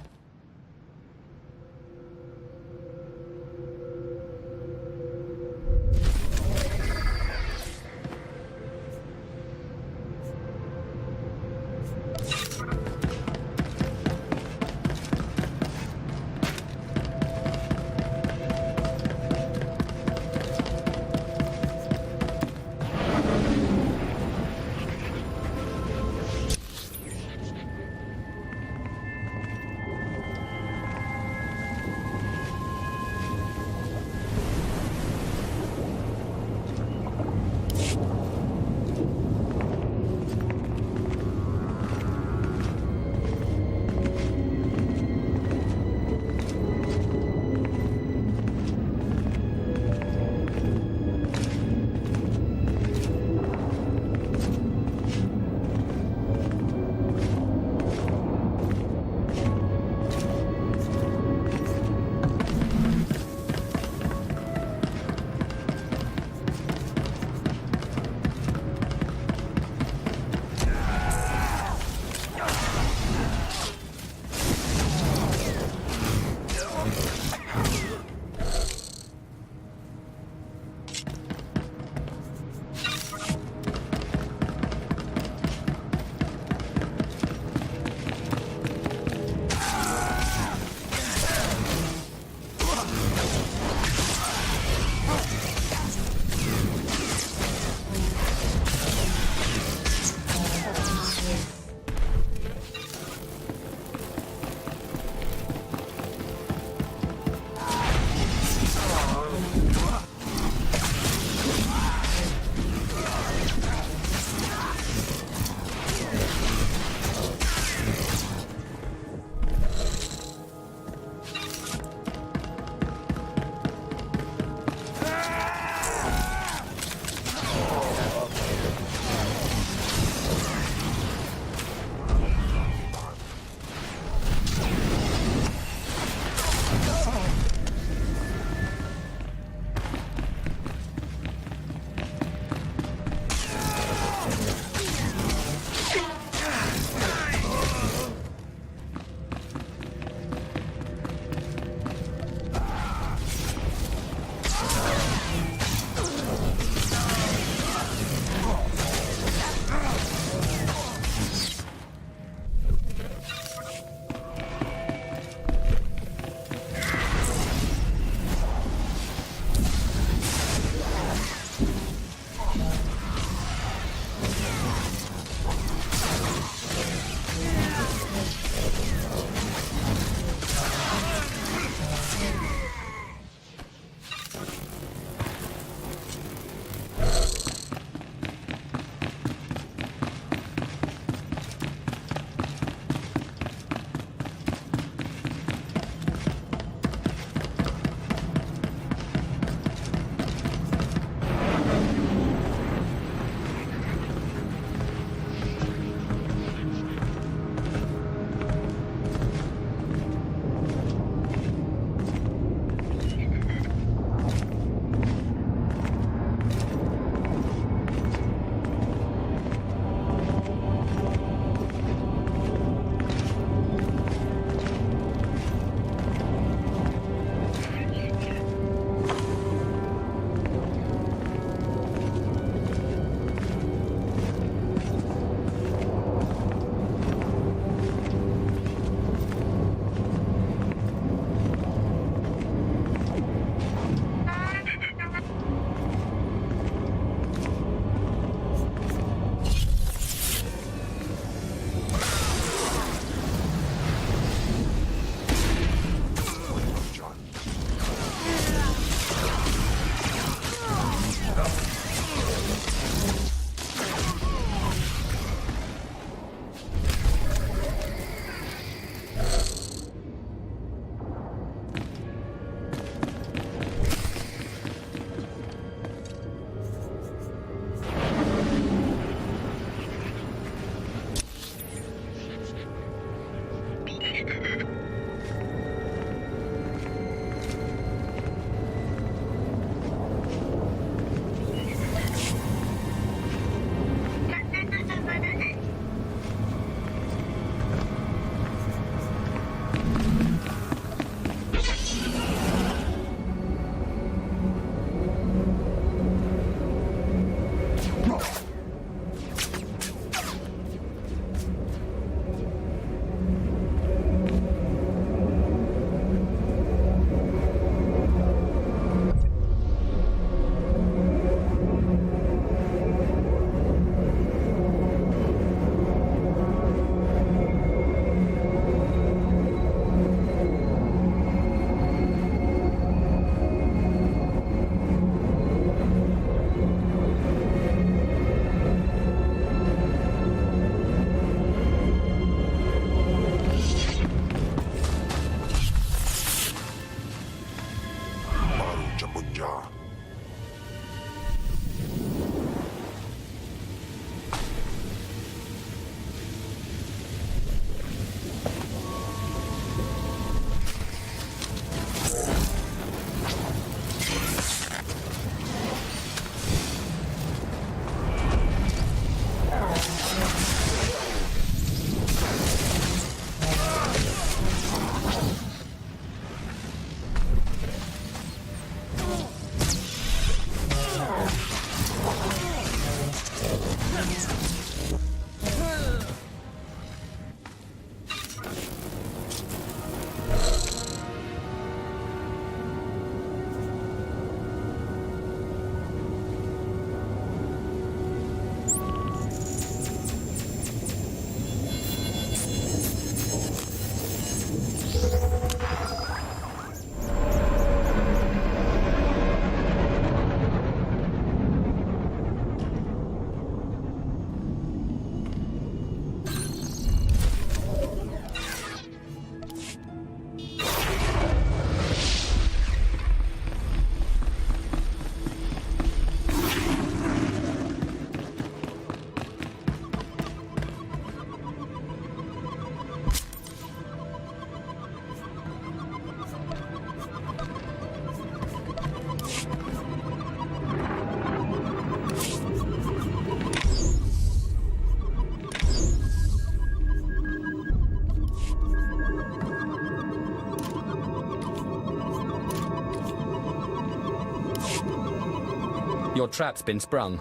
Your trap's been sprung.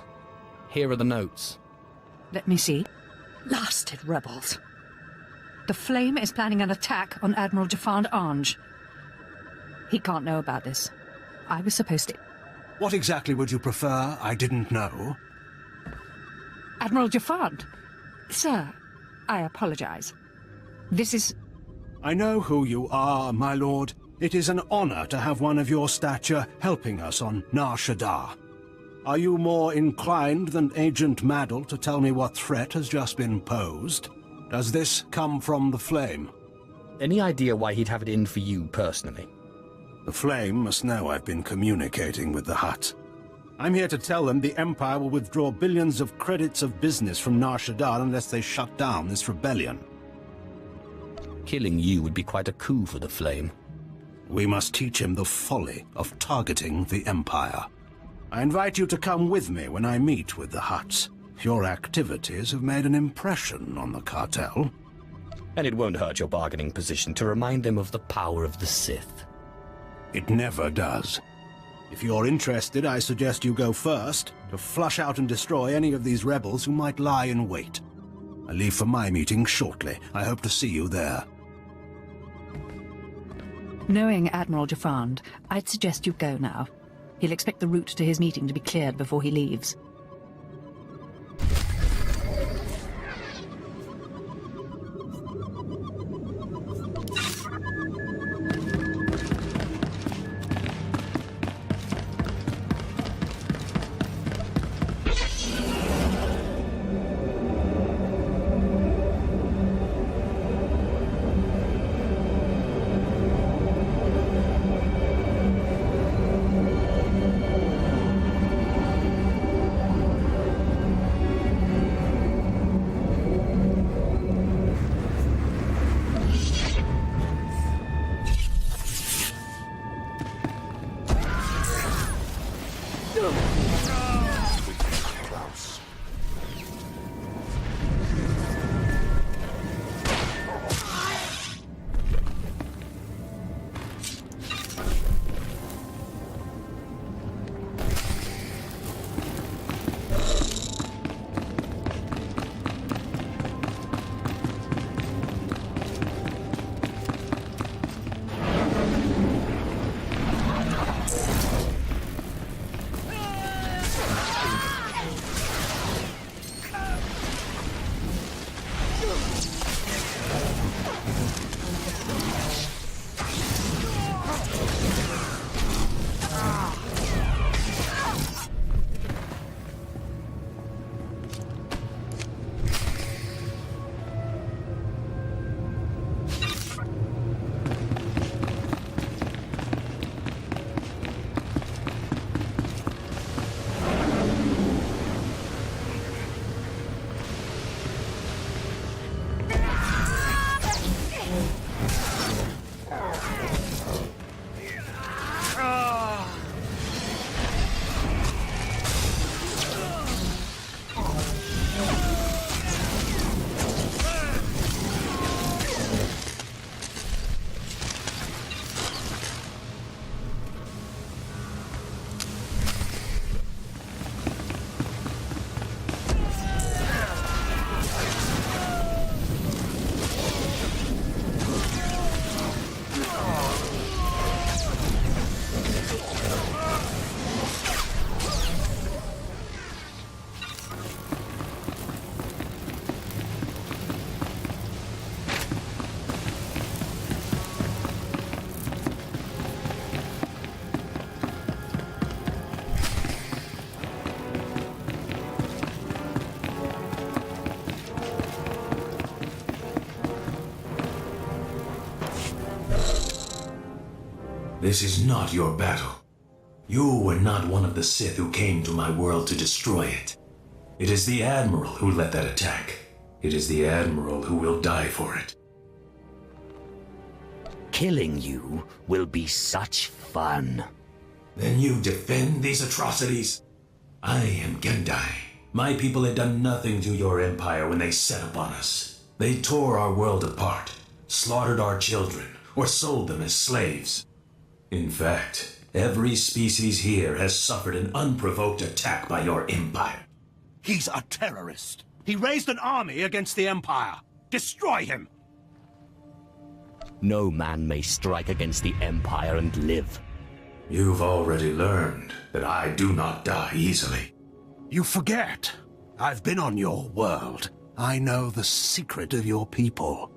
Here are the notes. Let me see. Blasted rebels. The Flame is planning an attack on Admiral Jafand Ange. He can't know about this. I was supposed to... What exactly would you prefer? I didn't know. Admiral Jafand? Sir, I apologize. This is... I know who you are, my lord. It is an honor to have one of your stature helping us on Nar Shaddaa. Are you more inclined than Agent Maddle to tell me what threat has just been posed? Does this come from the Flame? Any idea why he'd have it in for you personally? The Flame must know I've been communicating with the Hutt. I'm here to tell them the Empire will withdraw billions of credits of business from Nar Shaddaa unless they shut down this rebellion. Killing you would be quite a coup for the Flame. We must teach him the folly of targeting the Empire. I invite you to come with me when I meet with the Hutts. Your activities have made an impression on the cartel. And it won't hurt your bargaining position to remind them of the power of the Sith. It never does. If you're interested, I suggest you go first, to flush out and destroy any of these rebels who might lie in wait. I leave for my meeting shortly. I hope to see you there. Knowing Admiral Jafand, I'd suggest you go now. He'll expect the route to his meeting to be cleared before he leaves. This is not your battle. You were not one of the Sith who came to my world to destroy it. It is the Admiral who led that attack. It is the Admiral who will die for it. Killing you will be such fun. Then you defend these atrocities? I am Gendai. My people had done nothing to your empire when they set upon us. They tore our world apart, slaughtered our children, or sold them as slaves. In fact, every species here has suffered an unprovoked attack by your empire. He's a terrorist. He raised an army against the Empire. Destroy him! No man may strike against the Empire and live. You've already learned that I do not die easily. You forget. I've been on your world. I know the secret of your people.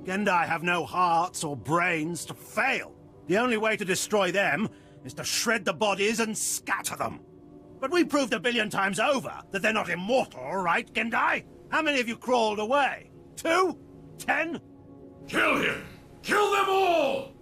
Gendai have no hearts or brains to fail. The only way to destroy them is to shred the bodies and scatter them. But we proved 1 billion times over that they're not immortal, right, Gendai? How many of you crawled away? 2? 10? Kill him! Kill them all!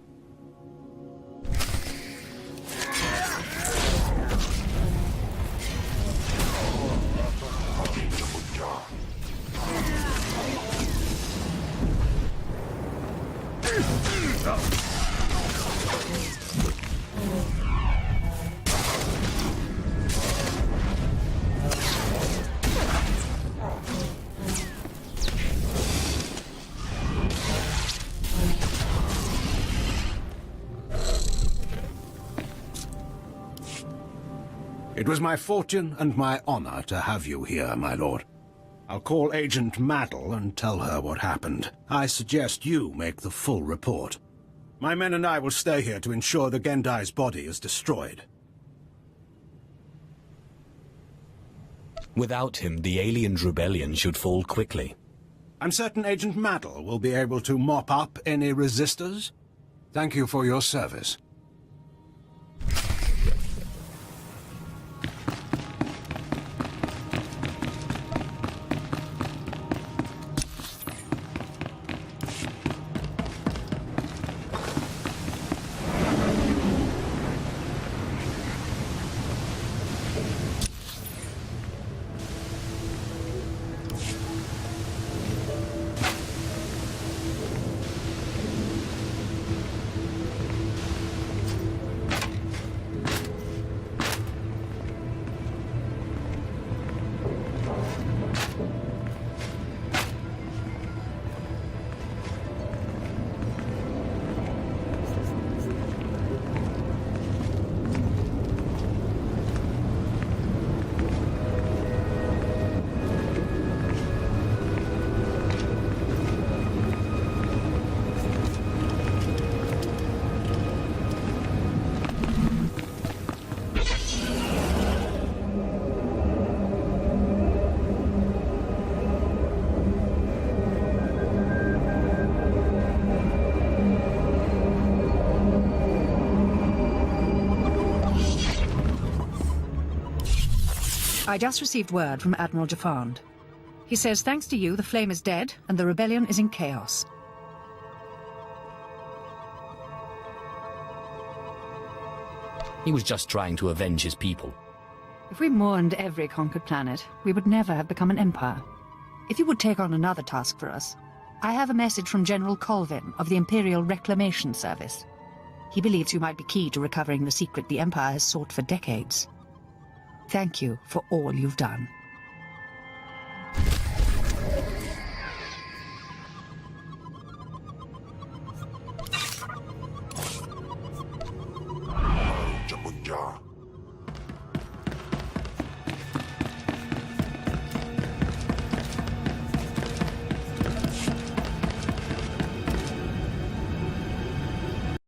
It was my fortune and my honor to have you here, my lord. I'll call Agent Maddle and tell her what happened. I suggest you make the full report. My men and I will stay here to ensure the Gendai's body is destroyed. Without him, the alien's rebellion should fall quickly. I'm certain Agent Maddle will be able to mop up any resistors. Thank you for your service. I just received word from Admiral Jafand. He says thanks to you, the flame is dead and the rebellion is in chaos. He was just trying to avenge his people. If we mourned every conquered planet, we would never have become an empire. If you would take on another task for us, I have a message from General Colvin of the Imperial Reclamation Service. He believes you might be key to recovering the secret the Empire has sought for decades. Thank you for all you've done.